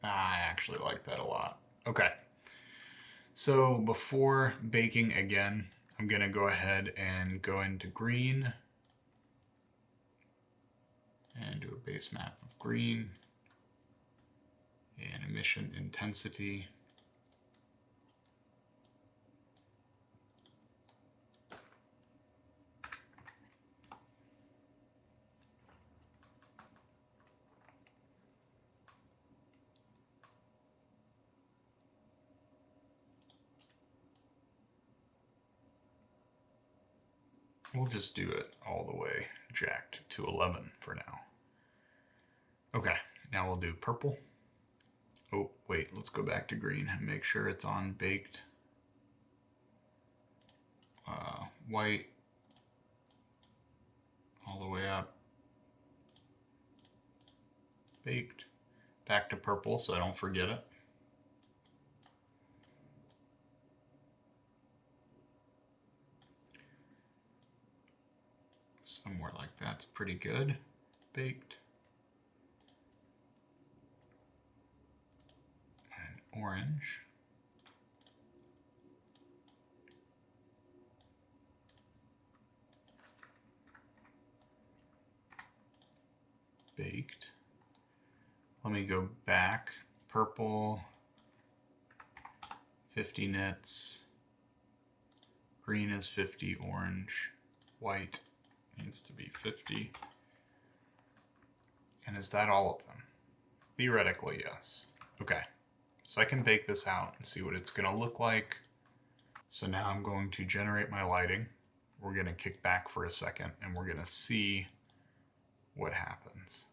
I actually like that a lot. Okay. So before baking again, I'm going to go ahead and go into green and do a base map of green and emission intensity. We'll just do it all the way jacked to 11 for now. Okay, now we'll do purple. Oh, wait, let's go back to green and make sure it's on baked. White all the way up. Baked. Back to purple so I don't forget it. Somewhere like that's pretty good. Baked. And orange. Baked. Let me go back. Purple. 50 nits. Green is 50. Orange. White needs to be 50. And is that all of them? Theoretically, yes. Okay, so I can bake this out and see what it's going to look like. So now I'm going to generate my lighting. We're going to kick back for a second and we're going to see what happens.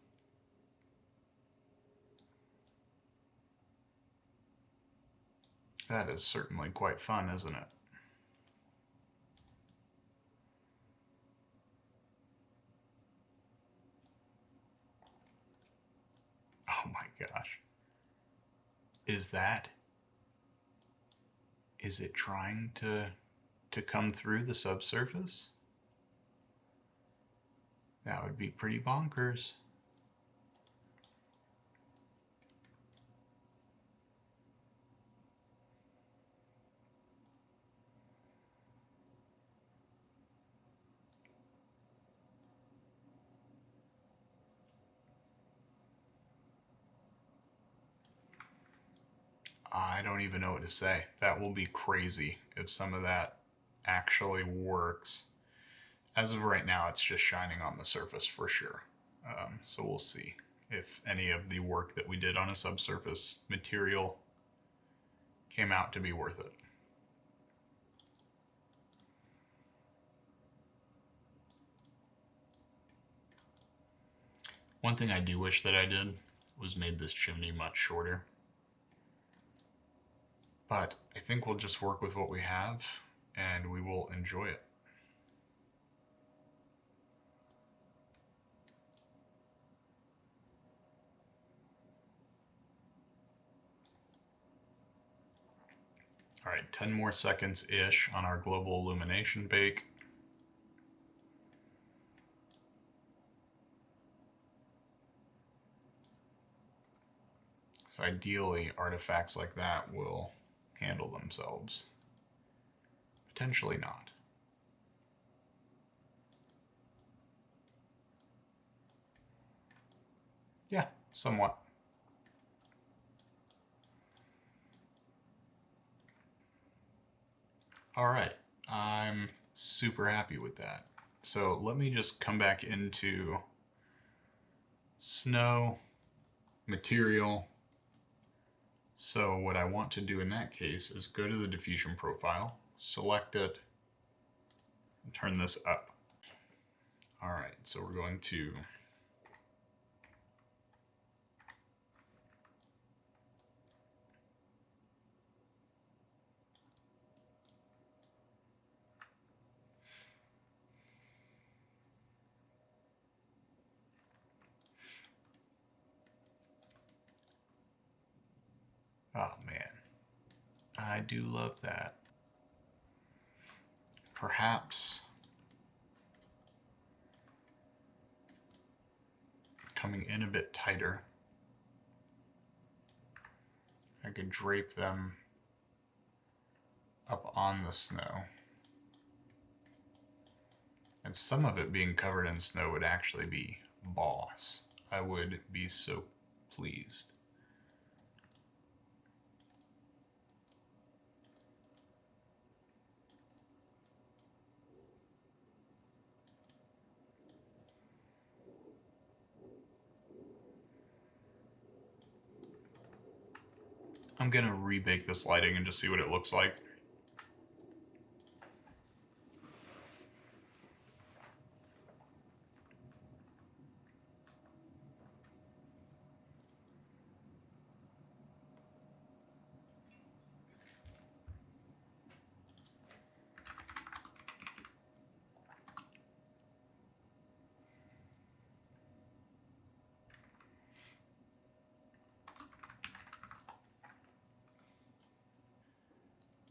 That is certainly quite fun, isn't it? Oh my gosh. Is it trying to come through the subsurface? That would be pretty bonkers. I don't even know what to say. That will be crazy if some of that actually works. As of right now, it's just shining on the surface for sure. So we'll see if any of the work that we did on a subsurface material came out to be worth it. One thing I do wish that I did was made this chimney much shorter. But I think we'll just work with what we have and we will enjoy it. All right, 10 more seconds-ish on our global illumination bake. So ideally, artifacts like that will handle themselves. Potentially not. Yeah, somewhat. All right, I'm super happy with that. So let me just come back into snow, material. So what I want to do in that case is go to the diffusion profile, select it, and turn this up. All right, so we're going to Oh man, I do love that. Perhaps coming in a bit tighter, I could drape them up on the snow. And some of it being covered in snow would actually be boss. I would be so pleased. I'm gonna rebake this lighting and just see what it looks like.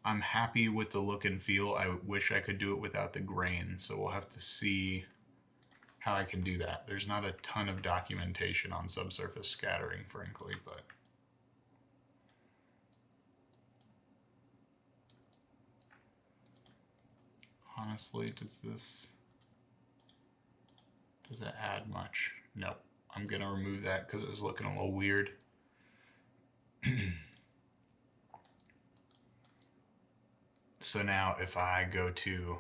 I'm happy with the look and feel. I wish I could do it without the grain, so we'll have to see how I can do that. There's not a ton of documentation on subsurface scattering, frankly, but honestly, does that add much? Nope. I'm gonna remove that because it was looking a little weird. So now if I go to,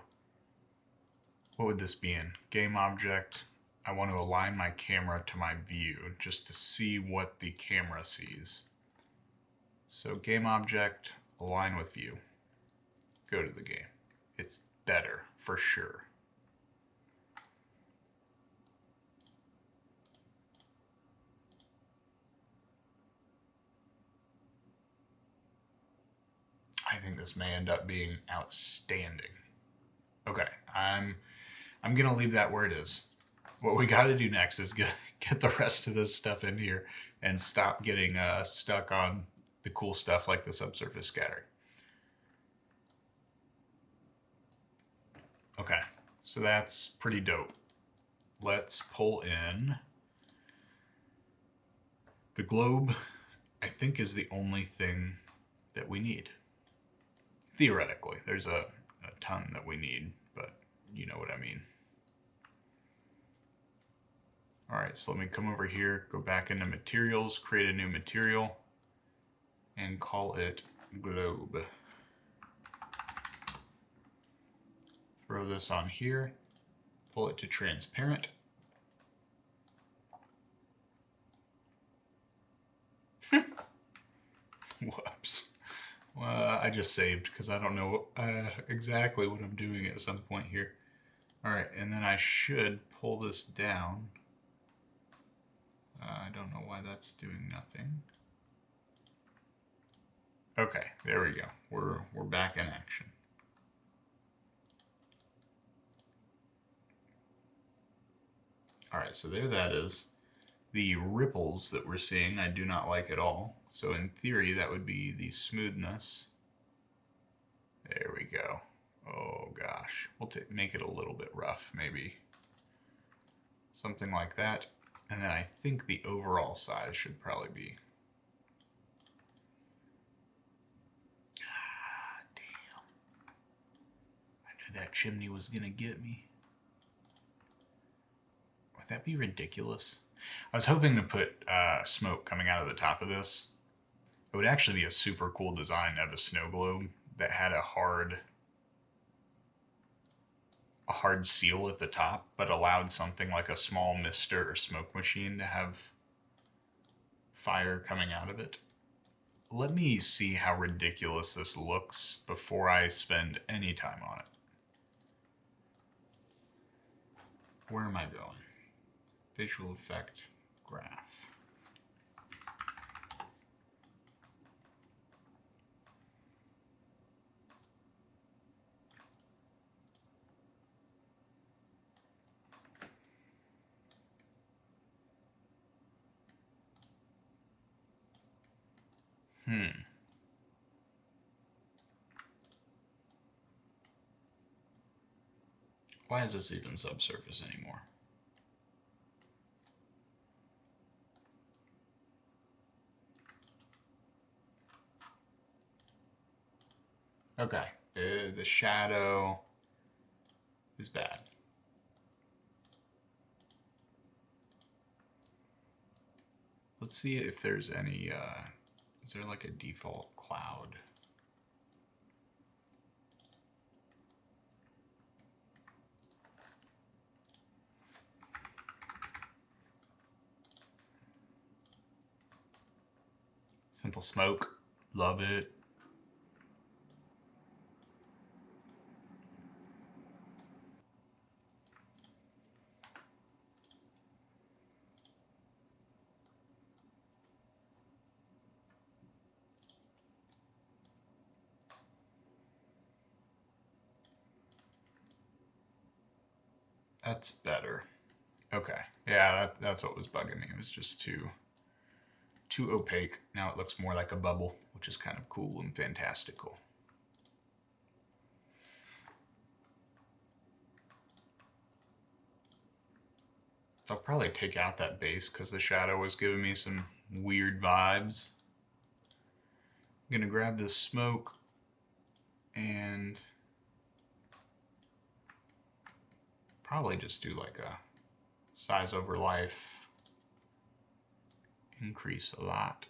what would this be in? Game object. I want to align my camera to my view just to see what the camera sees. So game object, align with view. Go to the game. It's better for sure. I think this may end up being outstanding. Okay, I'm gonna leave that where it is. What we got to do next is get the rest of this stuff in here and stop getting stuck on the cool stuff like the subsurface scattering. Okay, so that's pretty dope. Let's pull in the globe. I think is the only thing that we need. Theoretically, there's a ton that we need, but you know what I mean. All right, so let me come over here, go back into materials, create a new material, and call it globe. Throw this on here, pull it to transparent. Whoops. I just saved because I don't know exactly what I'm doing at some point here. All right, and then I should pull this down. I don't know why that's doing nothing. Okay, there we go. We're back in action. All right, so there that is. The ripples that we're seeing I do not like at all. So in theory that would be the smoothness. There we go. Oh gosh, we'll make it a little bit rough maybe. Something like that. And then I think the overall size should probably be. God damn. I knew that chimney was gonna get me. Would that be ridiculous? I was hoping to put smoke coming out of the top of this. It would actually be a super cool design to have a snow globe that had a hard seal at the top, but allowed something like a small mister or smoke machine to have fire coming out of it. Let me see how ridiculous this looks before I spend any time on it. Where am I going? Visual effect, graph. Why is this even subsurface anymore? Okay, the shadow is bad. Let's see if there's any, is there like a default cloud? Simple smoke, love it. That's better. Okay, yeah, that's what was bugging me. It was just too opaque. Now it looks more like a bubble, which is kind of cool and fantastical. So I'll probably take out that base because the shadow was giving me some weird vibes. I'm gonna grab this smoke and probably just do like a size over life, increase a lot.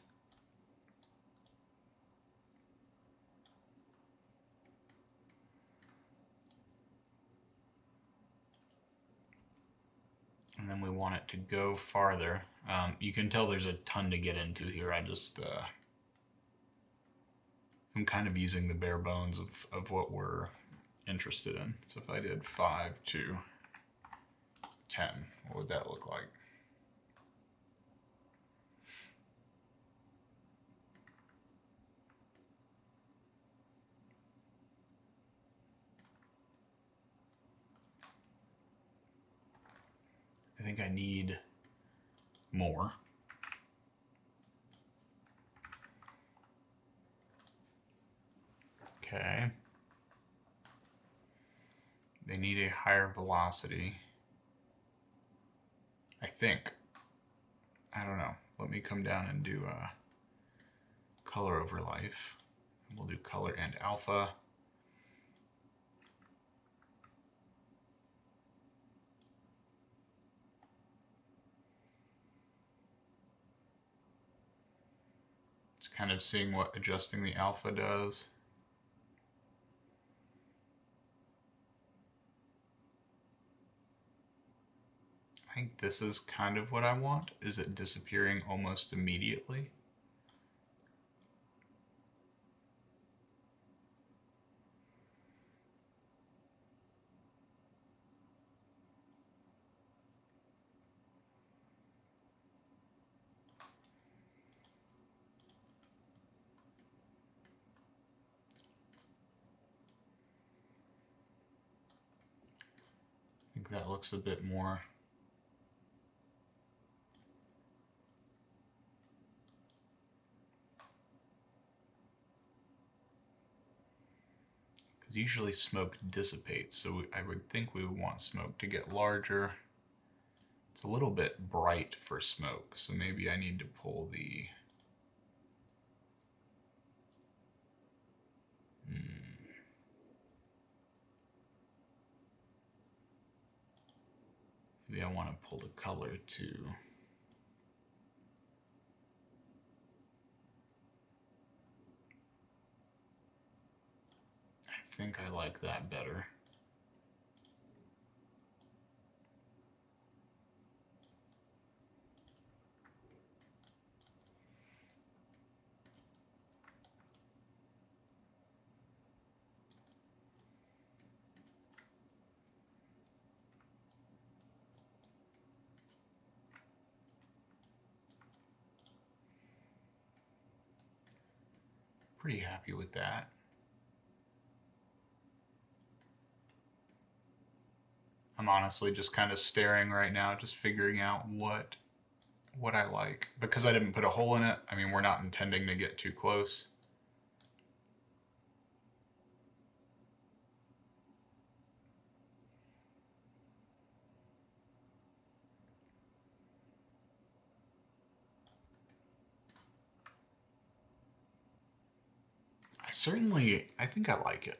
And then we want it to go farther. You can tell there's a ton to get into here. I just, I'm kind of using the bare bones of what we're interested in. So if I did 5 to 10, what would that look like? I think I need more. Okay. They need a higher velocity. I think. I don't know. Let me come down and do color over life. We'll do color and alpha. It's kind of seeing what adjusting the alpha does. I think this is kind of what I want. Is it disappearing almost immediately? I think that looks a bit more. Because usually smoke dissipates, so I would think we would want smoke to get larger. It's a little bit bright for smoke, so maybe I need to pull the maybe I want to pull the color to I think I like that better. Pretty happy with that. I'm honestly just kind of staring right now, just figuring out what I like. Because I didn't put a hole in it, I mean, we're not intending to get too close. certainly, I think I like it.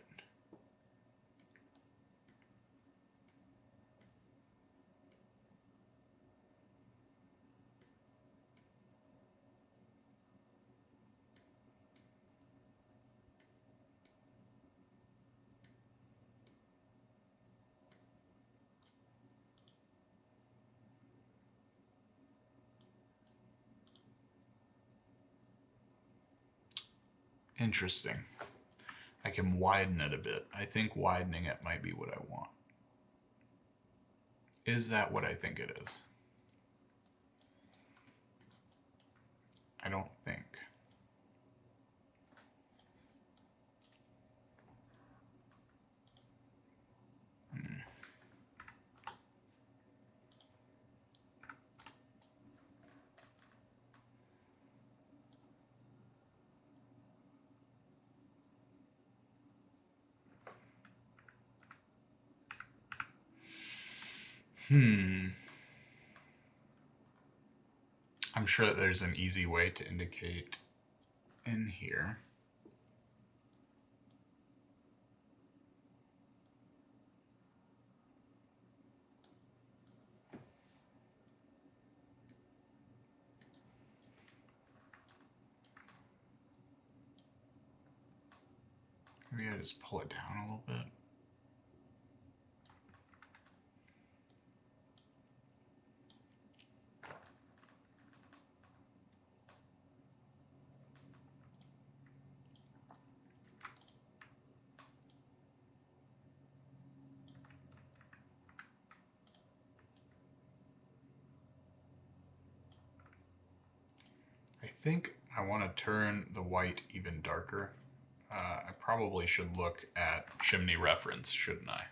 Interesting. I can widen it a bit. I think widening it might be what I want. Is that what I think it is? I don't think. I'm sure that there's an easy way to indicate in here. Maybe I just pull it down a little bit. I think I want to turn the white even darker. I probably should look at chimney reference, shouldn't I?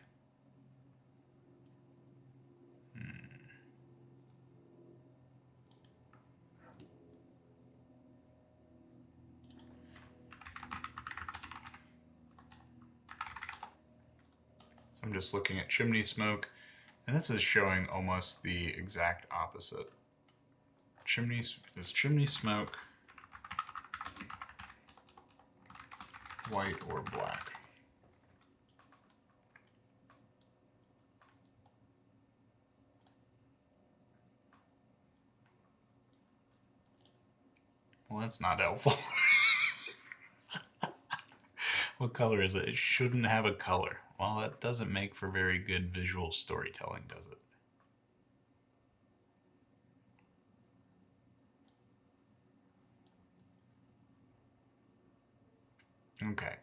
So I'm just looking at chimney smoke, and this is showing almost the exact opposite. Is chimney smoke white or black? Well, that's not helpful. What color is it? It shouldn't have a color. Well, that doesn't make for very good visual storytelling, does it? Okay.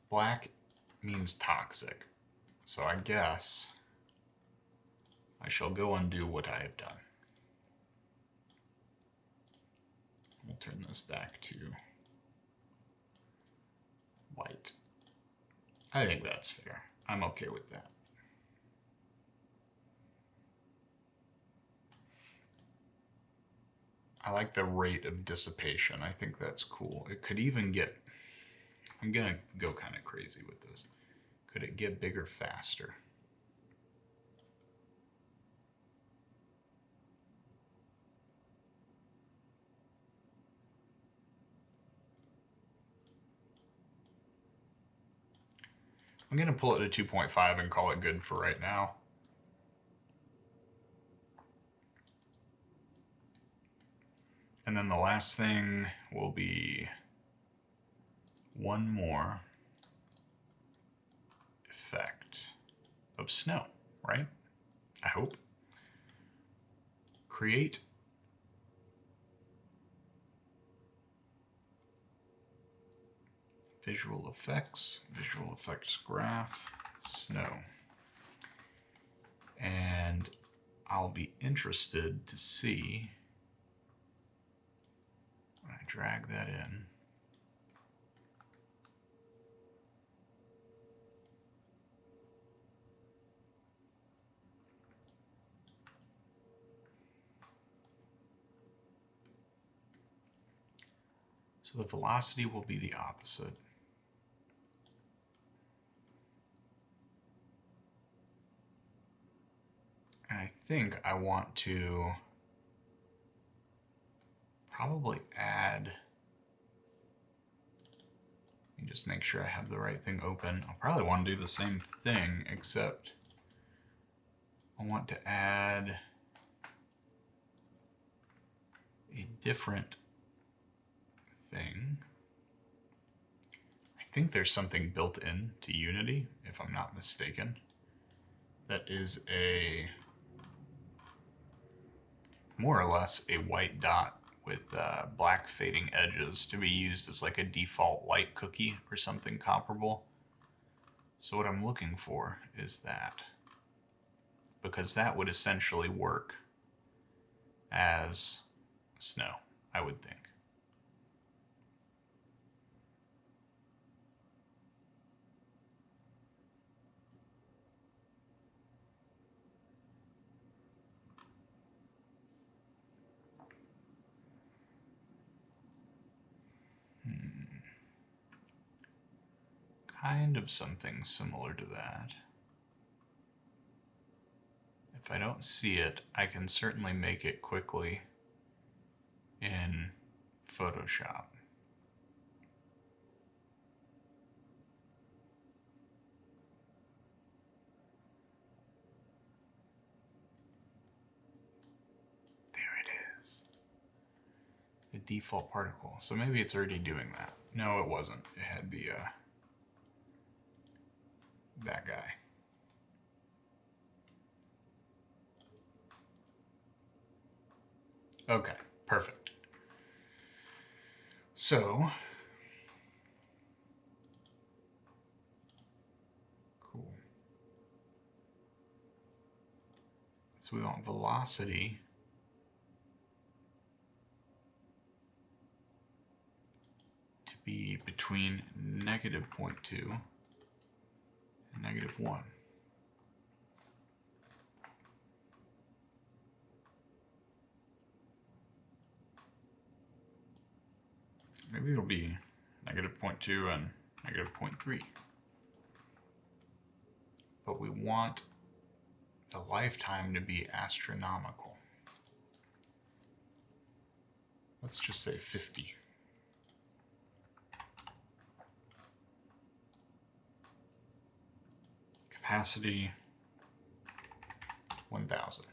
Black means toxic. So I guess I shall go undo what I have done. We'll turn this back to white. I think that's fair. I'm okay with that. I like the rate of dissipation. I think that's cool. It could even get, I'm gonna go kind of crazy with this. Could it get bigger faster? I'm gonna pull it to 2.5 and call it good for right now. And then the last thing will be one more effect of snow, right? I hope. Create visual effects graph, snow. And I'll be interested to see when I drag that in. So the velocity will be the opposite. And I think I want to probably add just make sure I have the right thing open. I'll probably want to do the same thing, except I want to add a different thing. I think there's something built in to Unity, if I'm not mistaken, that is a more or less a white dot with black fading edges to be used as like a default light cookie or something comparable. So what I'm looking for is that, because that would essentially work as snow, I would think. Kind of something similar to that. If I don't see it, I can certainly make it quickly in Photoshop. There it is. The default particle. So maybe it's already doing that. No, it wasn't. It had the that guy. Okay, perfect. So, cool. So we want velocity to be between -0.2 and -1. Maybe it'll be -0.2 and -0.3. But we want the lifetime to be astronomical. Let's just say 50. Capacity 1000.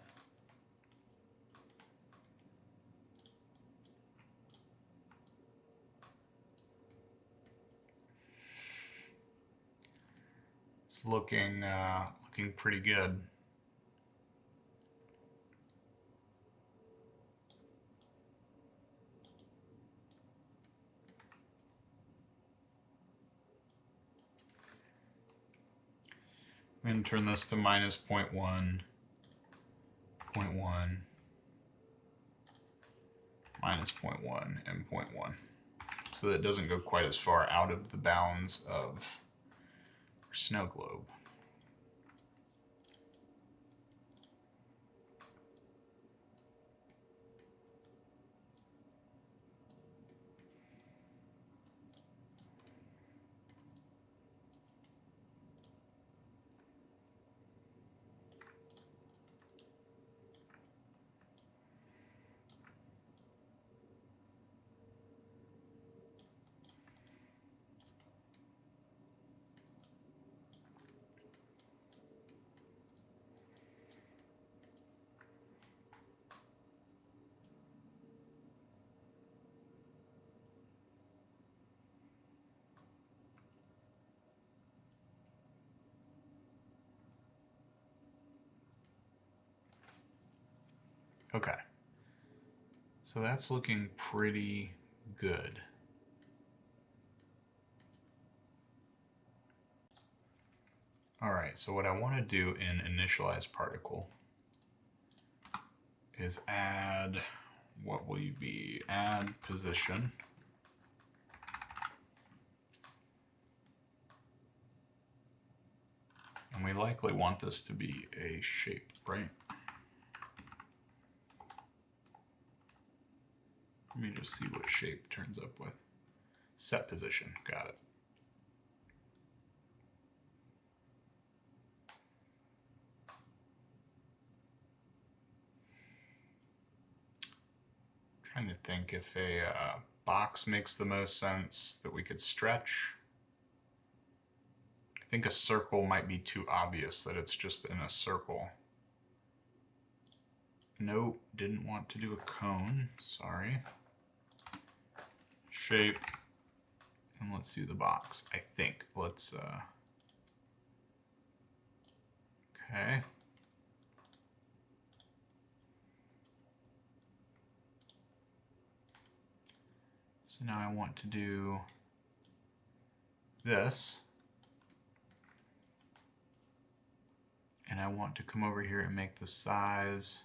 It's looking pretty good. I'm going to turn this to -0.1, 0.1, -0.1, and 0.1, so that it doesn't go quite as far out of the bounds of our snow globe. Okay, so that's looking pretty good. All right, so what I want to do in initialize particle is add, what will you be? Add position. And we likely want this to be a shape, right? Let me just see what shape turns up with. Set position, got it. Trying to think if a box makes the most sense that we could stretch. think a circle might be too obvious that it's just in a circle. Nope, didn't want to do a cone, sorry. Shape, and let's do the box, I think. Let's, okay. So now I want to do this. And I want to come over here and make the size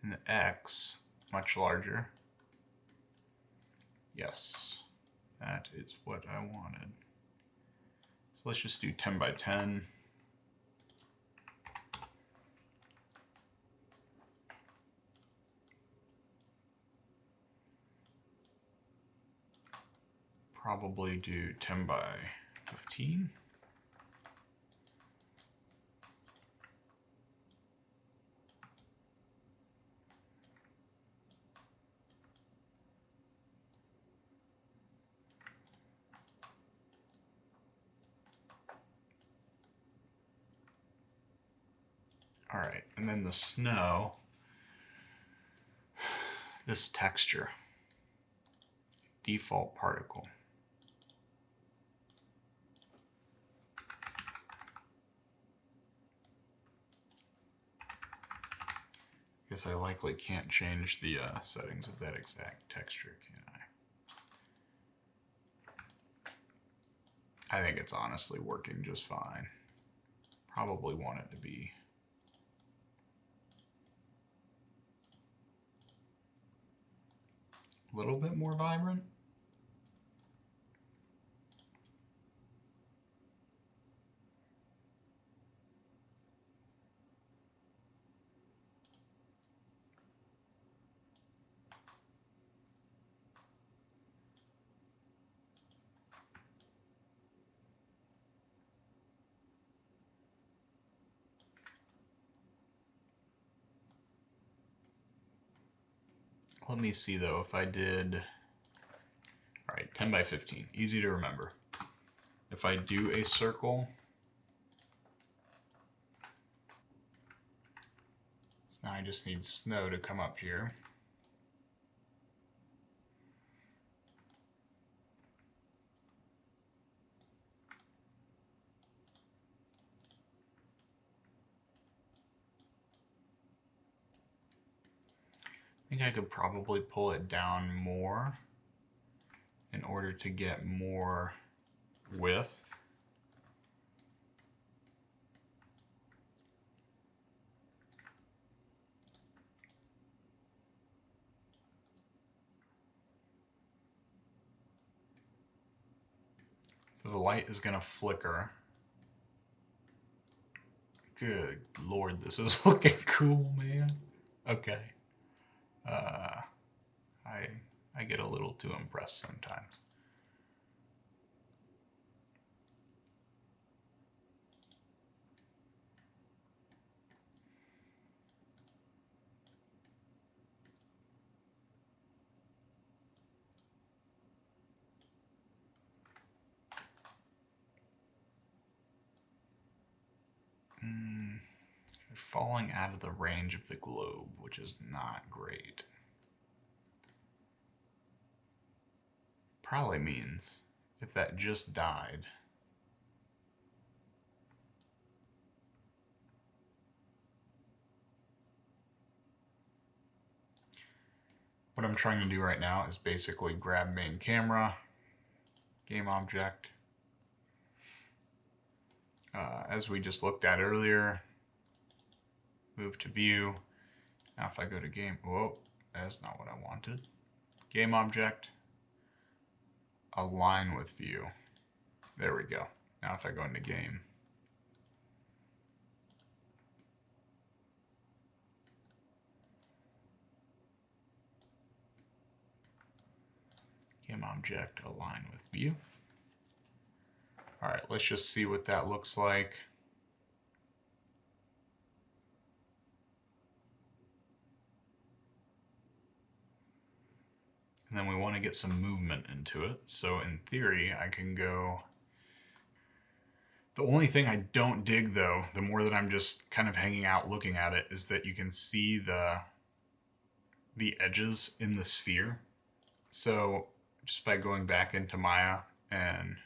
and the X much larger. Yes, that is what I wanted. So let's just do 10 by 10. Probably do 10 by 15. All right, and then the snow, this texture, default particle. Guess I likely can't change the settings of that exact texture, can I? I think it's honestly working just fine. Probably want it to be a little bit more vibrant. Let me see though, if I did, all right, 10 by 15, easy to remember. If I do a circle, so now I just need snow to come up here. I think I could probably pull it down more in order to get more width. So the light is going to flicker. Good Lord, this is looking cool, man. Okay. I get a little too impressed sometimes. You're falling out of the range of the globe, which is not great. Probably means if that just died, what I'm trying to do right now is basically grab main camera, game object, as we just looked at earlier, move to view. Now if I go to game, whoa, that's not what I wanted. Game object, align with view. There we go. Now if I go into game, game object, align with view. All right, let's just see what that looks like. And then we want to get some movement into it. So in theory, I can go The only thing I don't dig, though, the more that I'm just kind of hanging out looking at it, is that you can see the edges in the sphere. So just by going back into Maya and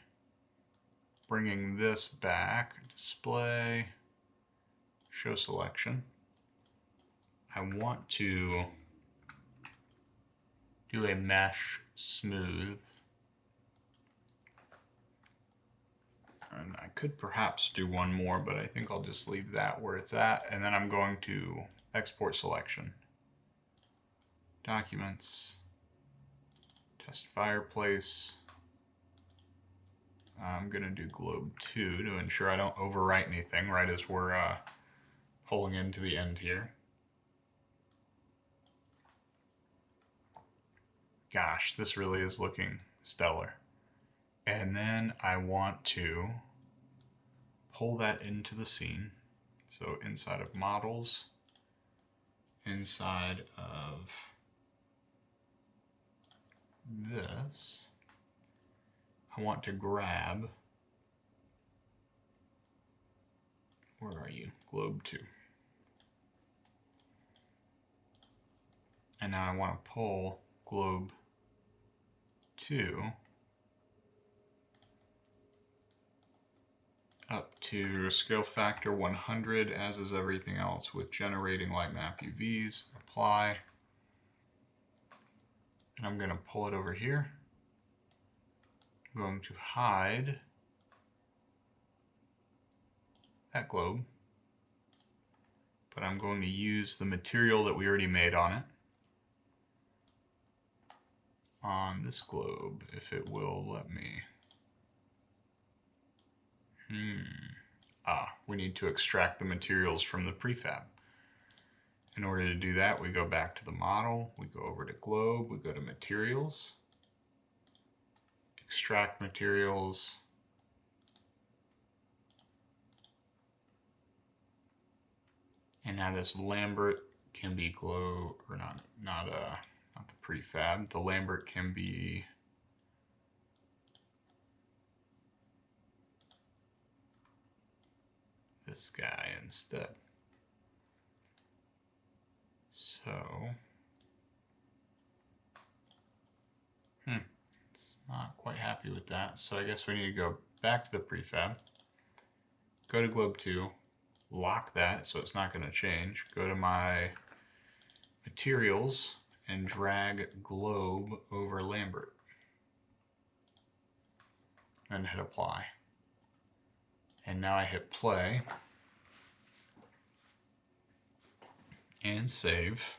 bringing this back, display, show selection, I want to do a mesh smooth. And I could perhaps do one more, but I think I'll just leave that where it's at. And then I'm going to export selection. Documents, test fireplace. I'm going to do globe 2 to ensure I don't overwrite anything right as we're pulling into the end here. Gosh, this really is looking stellar. And then I want to pull that into the scene. So inside of models, inside of this, I want to grab, where are you? Globe 2. And now I want to pull globe 2 up to scale factor 100, as is everything else, with generating light map UVs. Apply. And I'm going to pull it over here. I'm going to hide that globe, but I'm going to use the material that we already made on it on this globe, if it will let me. We need to extract the materials from the prefab. In order to do that, we go back to the model, we go over to globe, we go to materials, extract materials, and now this Lambert can be globe, or not the prefab. The Lambert can be this guy instead. So it's not quite happy with that. So I guess we need to go back to the prefab, go to globe 2, lock that so it's not going to change, go to my materials and drag globe over Lambert and hit apply. And now I hit play and save.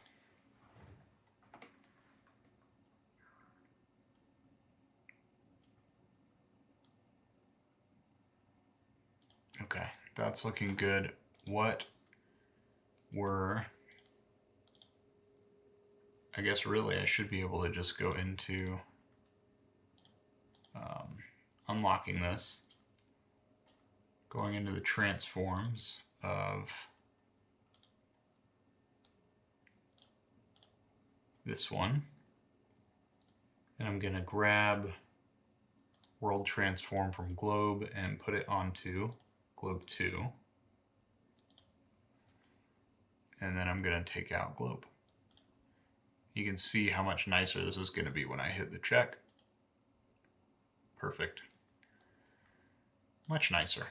Okay, that's looking good. What were, I guess really I should be able to just go into unlocking this, going into the transforms of this one, and I'm going to grab world transform from globe and put it onto globe 2, and then I'm going to take out globe. You can see how much nicer this is going to be when I hit the check. Perfect. Much nicer.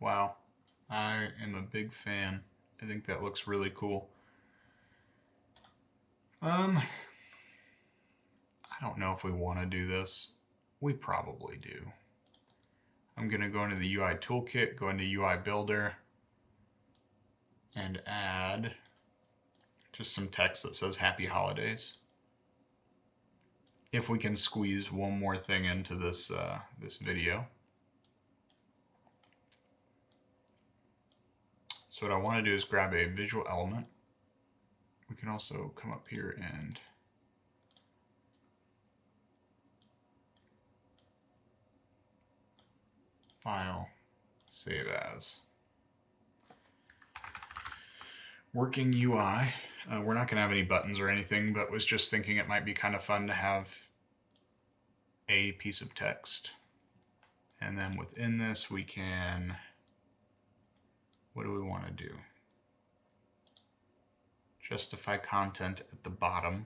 Wow, I am a big fan. I think that looks really cool. I don't know if we want to do this. We probably do. I'm going to go into the UI Toolkit, go into UI Builder, and add just some text that says Happy Holidays. If we can squeeze one more thing into this, this video. So what I want to do is grab a visual element. We can also come up here and File, save as. Working UI. We're not going to have any buttons or anything, but was just thinking it might be kind of fun to have a piece of text. And then within this, we can, what do we want to do? Justify content at the bottom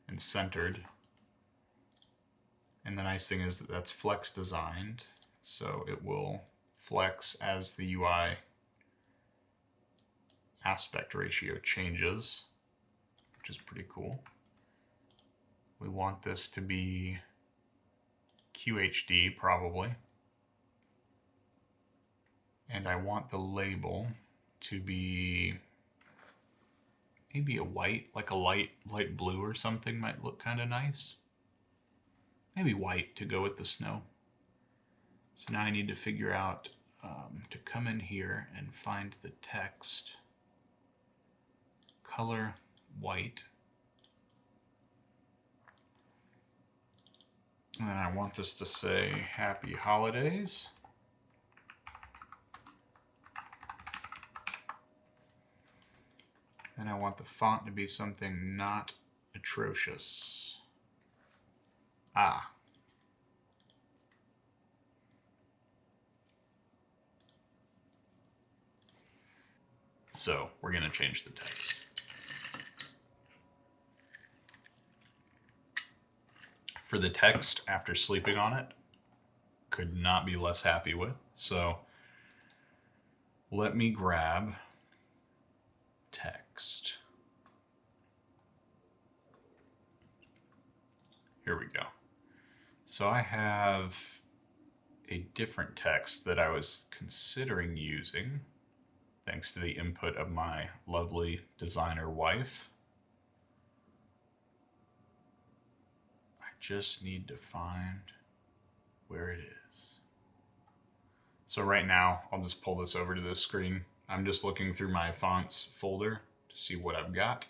and centered. And the nice thing is that that's flex designed, so it will flex as the UI aspect ratio changes, which is pretty cool. We want this to be QHD probably. And I want the label to be maybe a white, like a light blue or something might look kind of nice. Maybe white to go with the snow. So now I need to figure out to come in here and find the text. Color white. And then I want this to say Happy Holidays. And I want the font to be something not atrocious. Ah. So we're going to change the text. For the text, after sleeping on it, could not be less happy with. So let me grab text. Here we go. So I have a different text that I was considering using, thanks to the input of my lovely designer wife. I just need to find where it is. So right now, I'll just pull this over to this screen. I'm just looking through my fonts folder to see what I've got.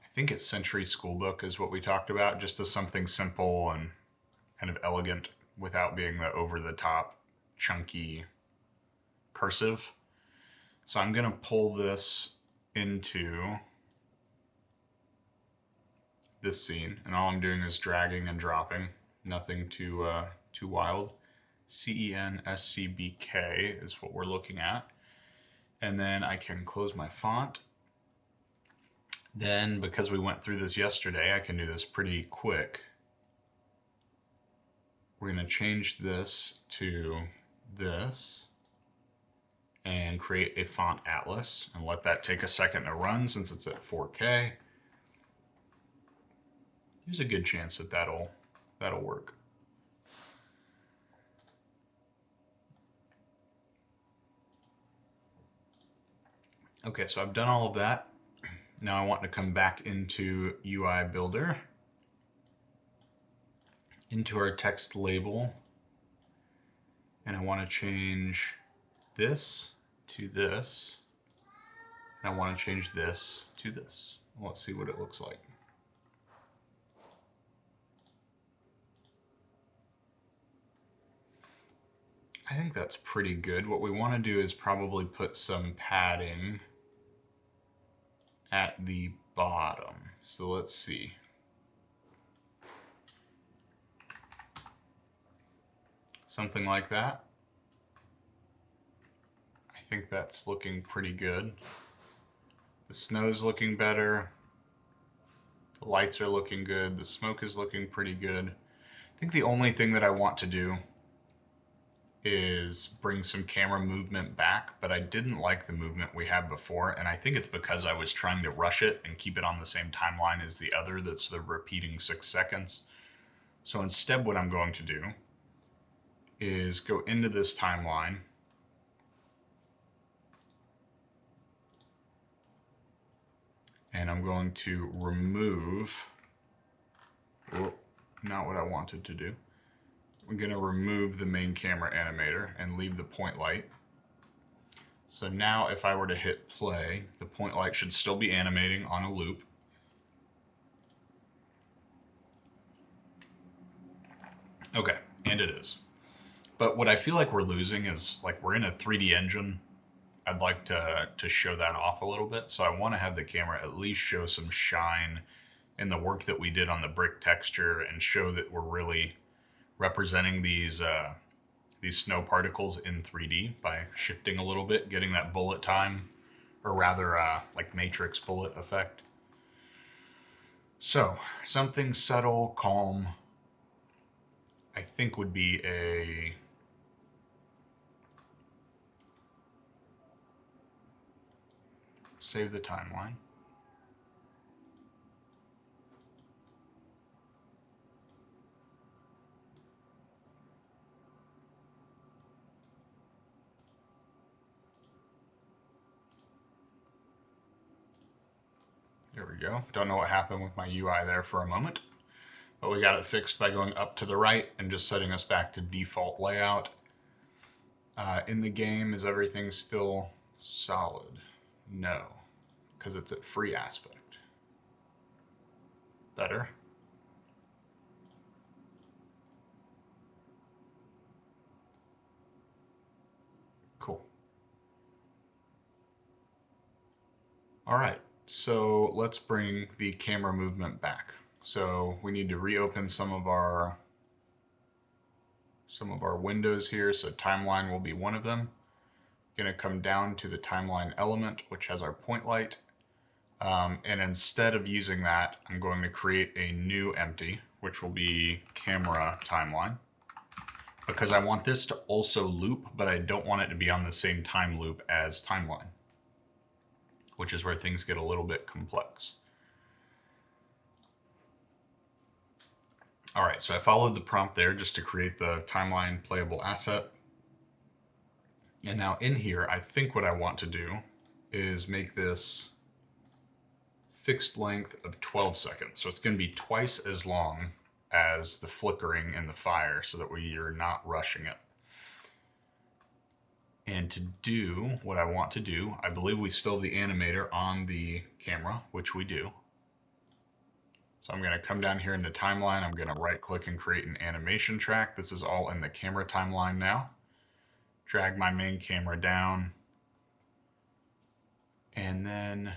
I think it's Century Schoolbook is what we talked about, just as something simple and kind of elegant without being the over-the-top, chunky cursive. So I'm going to pull this into this scene, and all I'm doing is dragging and dropping, nothing too wild. CENSCBK is what we're looking at. And then I can close my font. Then, because we went through this yesterday, I can do this pretty quick. We're going to change this to this and create a font atlas and let that take a second to run since it's at 4K. There's a good chance that that'll work. Okay, so I've done all of that. Now I want to come back into UI Builder, into our text label, and I want to change this to this, and I want to change this to this. Let's see what it looks like. I think that's pretty good. What we want to do is probably put some padding at the bottom. So let's see. Something like that. I think that's looking pretty good. The snow's looking better. The lights are looking good. The smoke is looking pretty good. I think the only thing that I want to do is bring some camera movement back, but I didn't like the movement we had before, and I think it's because I was trying to rush it and keep it on the same timeline as the other that's the repeating 6 seconds. So instead what I'm going to do is go into this timeline and I'm going to remove, not what I wanted to do. We're going to remove the main camera animator and leave the point light. So now if I were to hit play, the point light should still be animating on a loop. Okay, and it is. But what I feel like we're losing is like we're in a 3D engine. I'd like to show that off a little bit. So I want to have the camera at least show some shine in the work that we did on the brick texture and show that we're really representing these snow particles in 3D by shifting a little bit, getting that bullet time, or rather like matrix bullet effect. So something subtle, calm, I think would be a save the timeline. There we go. Don't know what happened with my UI there for a moment, but we got it fixed by going up to the right and just setting us back to default layout. In the game, is everything still solid? No, because it's at free aspect. Better. Cool. All right, so let's bring the camera movement back. So we need to reopen some of our windows here. So timeline will be one of them. Going to come down to the timeline element, which has our point light. And instead of using that, I'm going to create a new empty, which will be camera timeline, because I want this to also loop, but I don't want it to be on the same time loop as timeline, which is where things get a little bit complex. All right, so I followed the prompt there just to create the timeline playable asset. And now in here, I think what I want to do is make this fixed length of 12 seconds. So it's going to be twice as long as the flickering in the fire so that we are not rushing it. And to do what I want to do, I believe we still have the animator on the camera, which we do. So I'm going to come down here into timeline. I'm going to right click and create an animation track. This is all in the camera timeline now. Drag my main camera down. And then,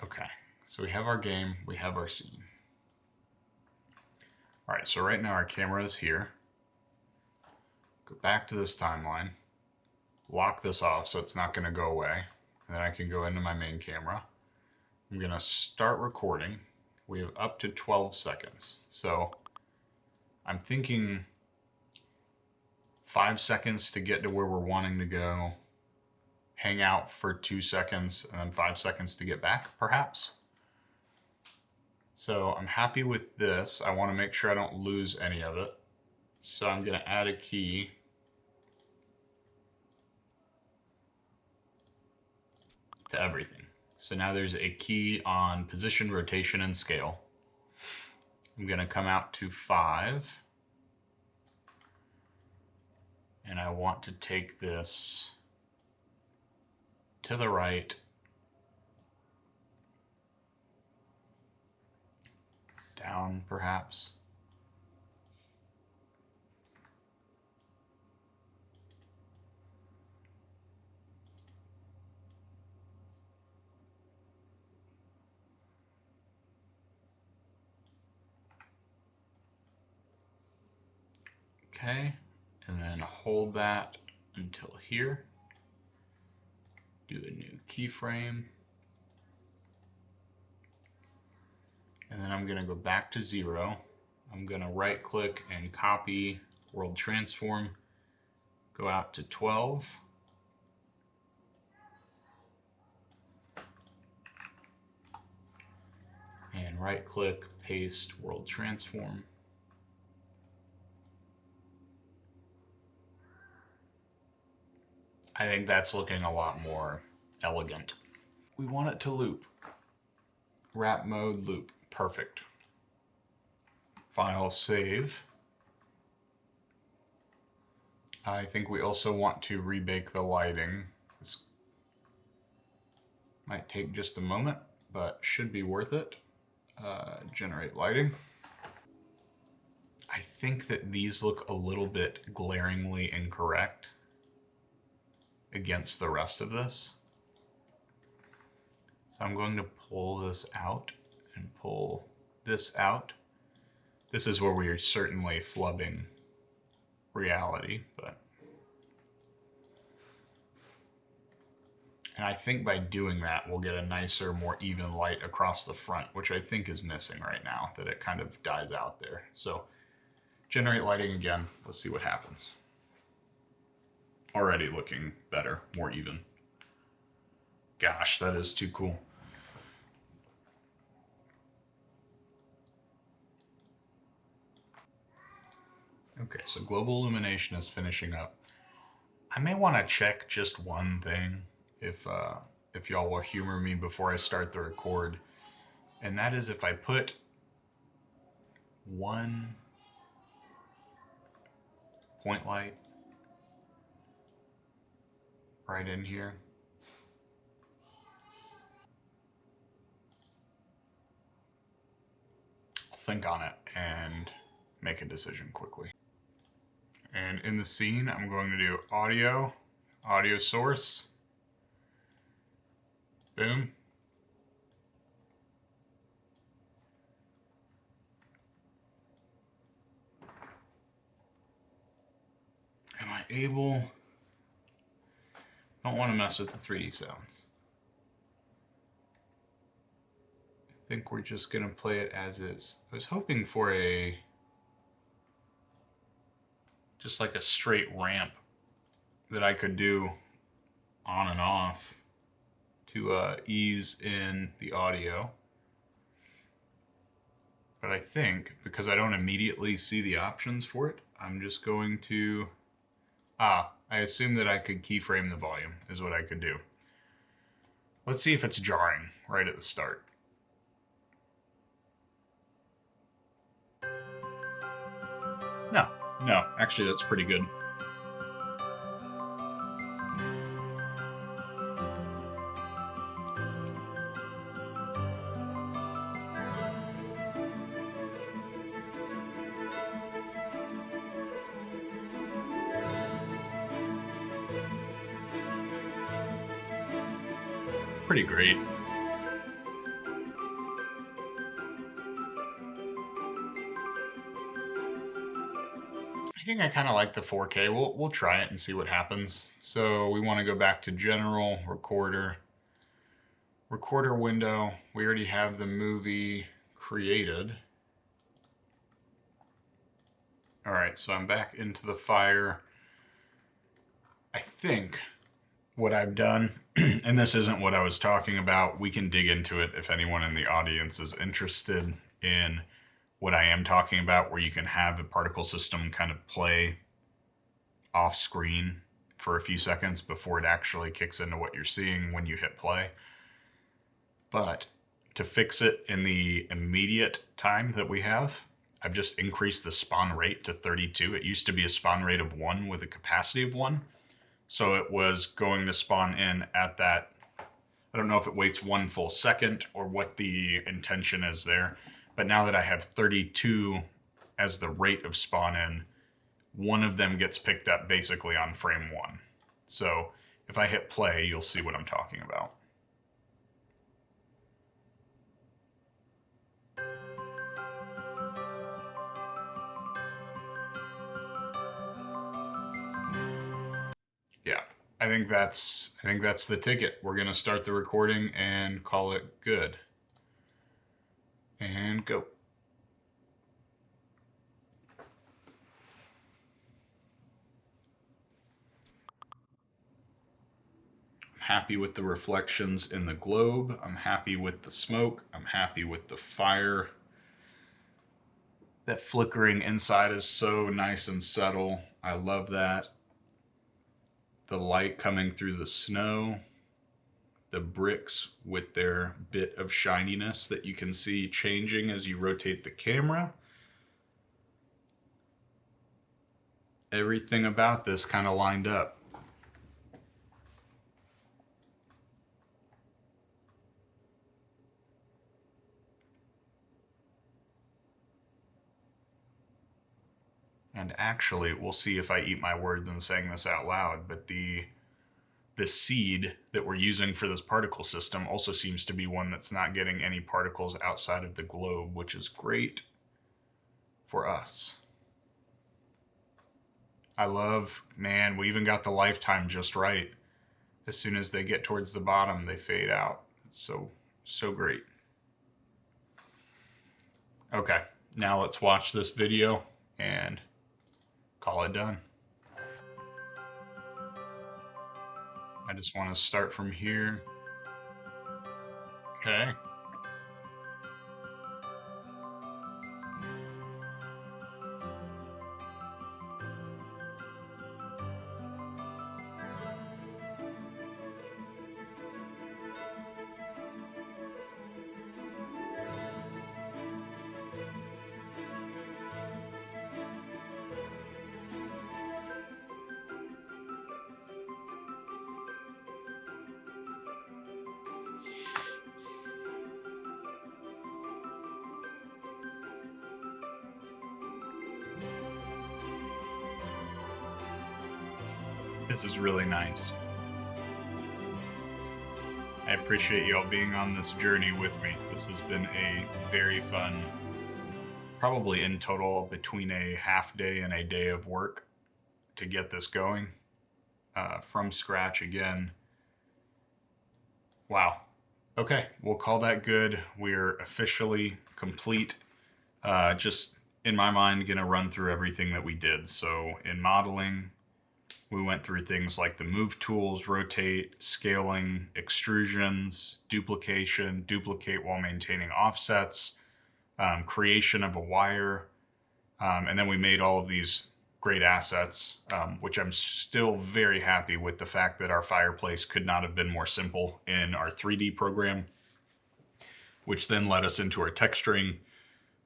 okay, so we have our game, we have our scene. All right, so right now our camera is here. Go back to this timeline, lock this off so it's not going to go away. And then I can go into my main camera. I'm going to start recording. We have up to 12 seconds. So I'm thinking 5 seconds to get to where we're wanting to go, hang out for 2 seconds, and then 5 seconds to get back, perhaps. So I'm happy with this. I want to make sure I don't lose any of it. So I'm going to add a key. To everything. So now there's a key on position, rotation, and scale. I'm going to come out to 5. And I want to take this to the right, down perhaps. Okay, and then hold that until here. Do a new keyframe. And then I'm going to go back to 0. I'm going to right click and copy world transform. Go out to 12. And right click, paste world transform. I think that's looking a lot more elegant. We want it to loop. Wrap mode loop. Perfect. File save. I think we also want to rebake the lighting. This might take just a moment, but should be worth it. Generate lighting. I think that these look a little bit glaringly incorrect against the rest of this. So I'm going to pull this out and pull this out. This is where we are certainly flubbing reality, but. And I think by doing that, we'll get a nicer, more even light across the front, which I think is missing right now, that it kind of dies out there. So generate lighting again. Let's see what happens. Already looking better, more even. Gosh, that is too cool. Okay, so global illumination is finishing up. I may want to check just one thing if y'all will humor me before I start the record, and that is if I put one point light right in here. I'll think on it and make a decision quickly. And in the scene, I'm going to do audio source, boom. Am I able? Don't want to mess with the 3D sounds. I think we're just going to play it as is. I was hoping for just like a straight ramp that I could do on and off to ease in the audio. But I think because I don't immediately see the options for it, I'm just going to, I assume that I could keyframe the volume is what I could do. Let's see if it's jarring right at the start. No, actually that's pretty good. Pretty great. I think I kind of like the 4K. We'll try it and see what happens. So we want to go back to general, recorder window. We already have the movie created. All right, so I'm back into the fire. I think what I've done, and this isn't what I was talking about, we can dig into it if anyone in the audience is interested in what I am talking about, where you can have a particle system kind of play off screen for a few seconds before it actually kicks into what you're seeing when you hit play. But to fix it in the immediate time that we have, I've just increased the spawn rate to 32. It used to be a spawn rate of 1 with a capacity of 1. So it was going to spawn in at that, I don't know if it waits 1 full second or what the intention is there. But now that I have 32 as the rate of spawn in, one of them gets picked up basically on frame 1. So if I hit play, you'll see what I'm talking about. Yeah, I think that's the ticket. We're gonna start the recording and call it good. And go. I'm happy with the reflections in the globe. I'm happy with the smoke. I'm happy with the fire. That flickering inside is so nice and subtle. I love that. The light coming through the snow. The bricks with their bit of shininess that you can see changing as you rotate the camera. Everything about this kind of lined up. And actually, we'll see if I eat my words in saying this out loud, but the seed that we're using for this particle system also seems to be one that's not getting any particles outside of the globe, which is great for us. I love, man, we even got the lifetime just right. As soon as they get towards the bottom, they fade out. It's so great. Okay, now let's watch this video and call it done. I just want to start from here. Okay. This is really nice. I appreciate y'all being on this journey with me. This has been a very fun, probably in total between a half day and a day of work to get this going from scratch again. Wow. Okay, we'll call that good. We're officially complete. Just in my mind, gonna run through everything that we did. So in modeling, we went through things like the move tools, rotate, scaling, extrusions, duplication, duplicate while maintaining offsets, creation of a wire, and then we made all of these great assets, which I'm still very happy with the fact that our fireplace could not have been more simple in our 3D program, which then led us into our texturing,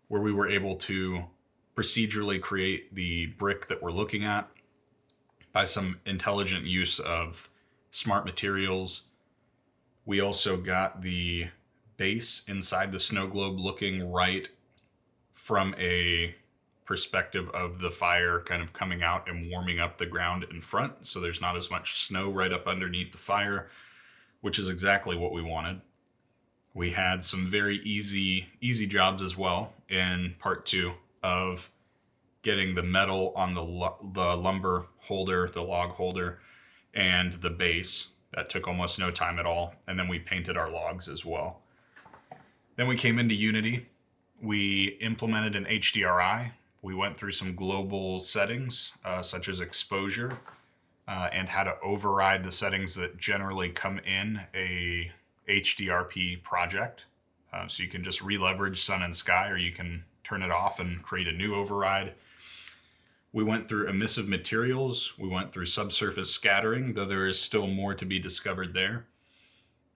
where we were able to procedurally create the brick that we're looking at by some intelligent use of smart materials. We also got the base inside the snow globe looking right from a perspective of the fire kind of coming out and warming up the ground in front, so there's not as much snow right up underneath the fire, which is exactly what we wanted. We had some very easy jobs as well in part 2 of getting the metal on the lumber holder, the log holder, and the base. That took almost no time at all. And then we painted our logs as well. Then we came into Unity. We implemented an HDRI. We went through some global settings, such as exposure, and how to override the settings that generally come in a HDRP project. So you can just re-leverage sun and sky, or you can turn it off and create a new override. We went through emissive materials. We went through subsurface scattering, though there is still more to be discovered there.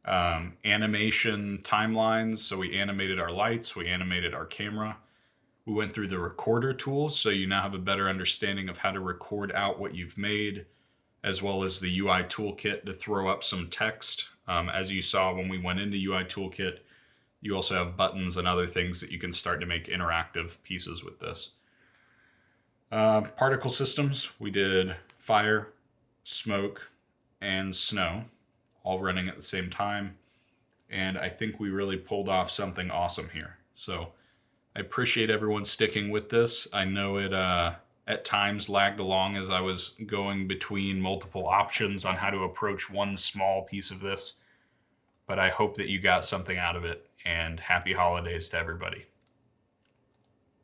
Animation timelines. So we animated our lights. We animated our camera. We went through the recorder tools, so you now have a better understanding of how to record out what you've made, as well as the UI Toolkit to throw up some text. As you saw when we went into UI Toolkit, you also have buttons and other things that you can start to make interactive pieces with this. Particle systems, we did fire, smoke, and snow, all running at the same time. And I think we really pulled off something awesome here. So I appreciate everyone sticking with this. I know it at times lagged along as I was going between multiple options on how to approach one small piece of this, but I hope that you got something out of it, and happy holidays to everybody.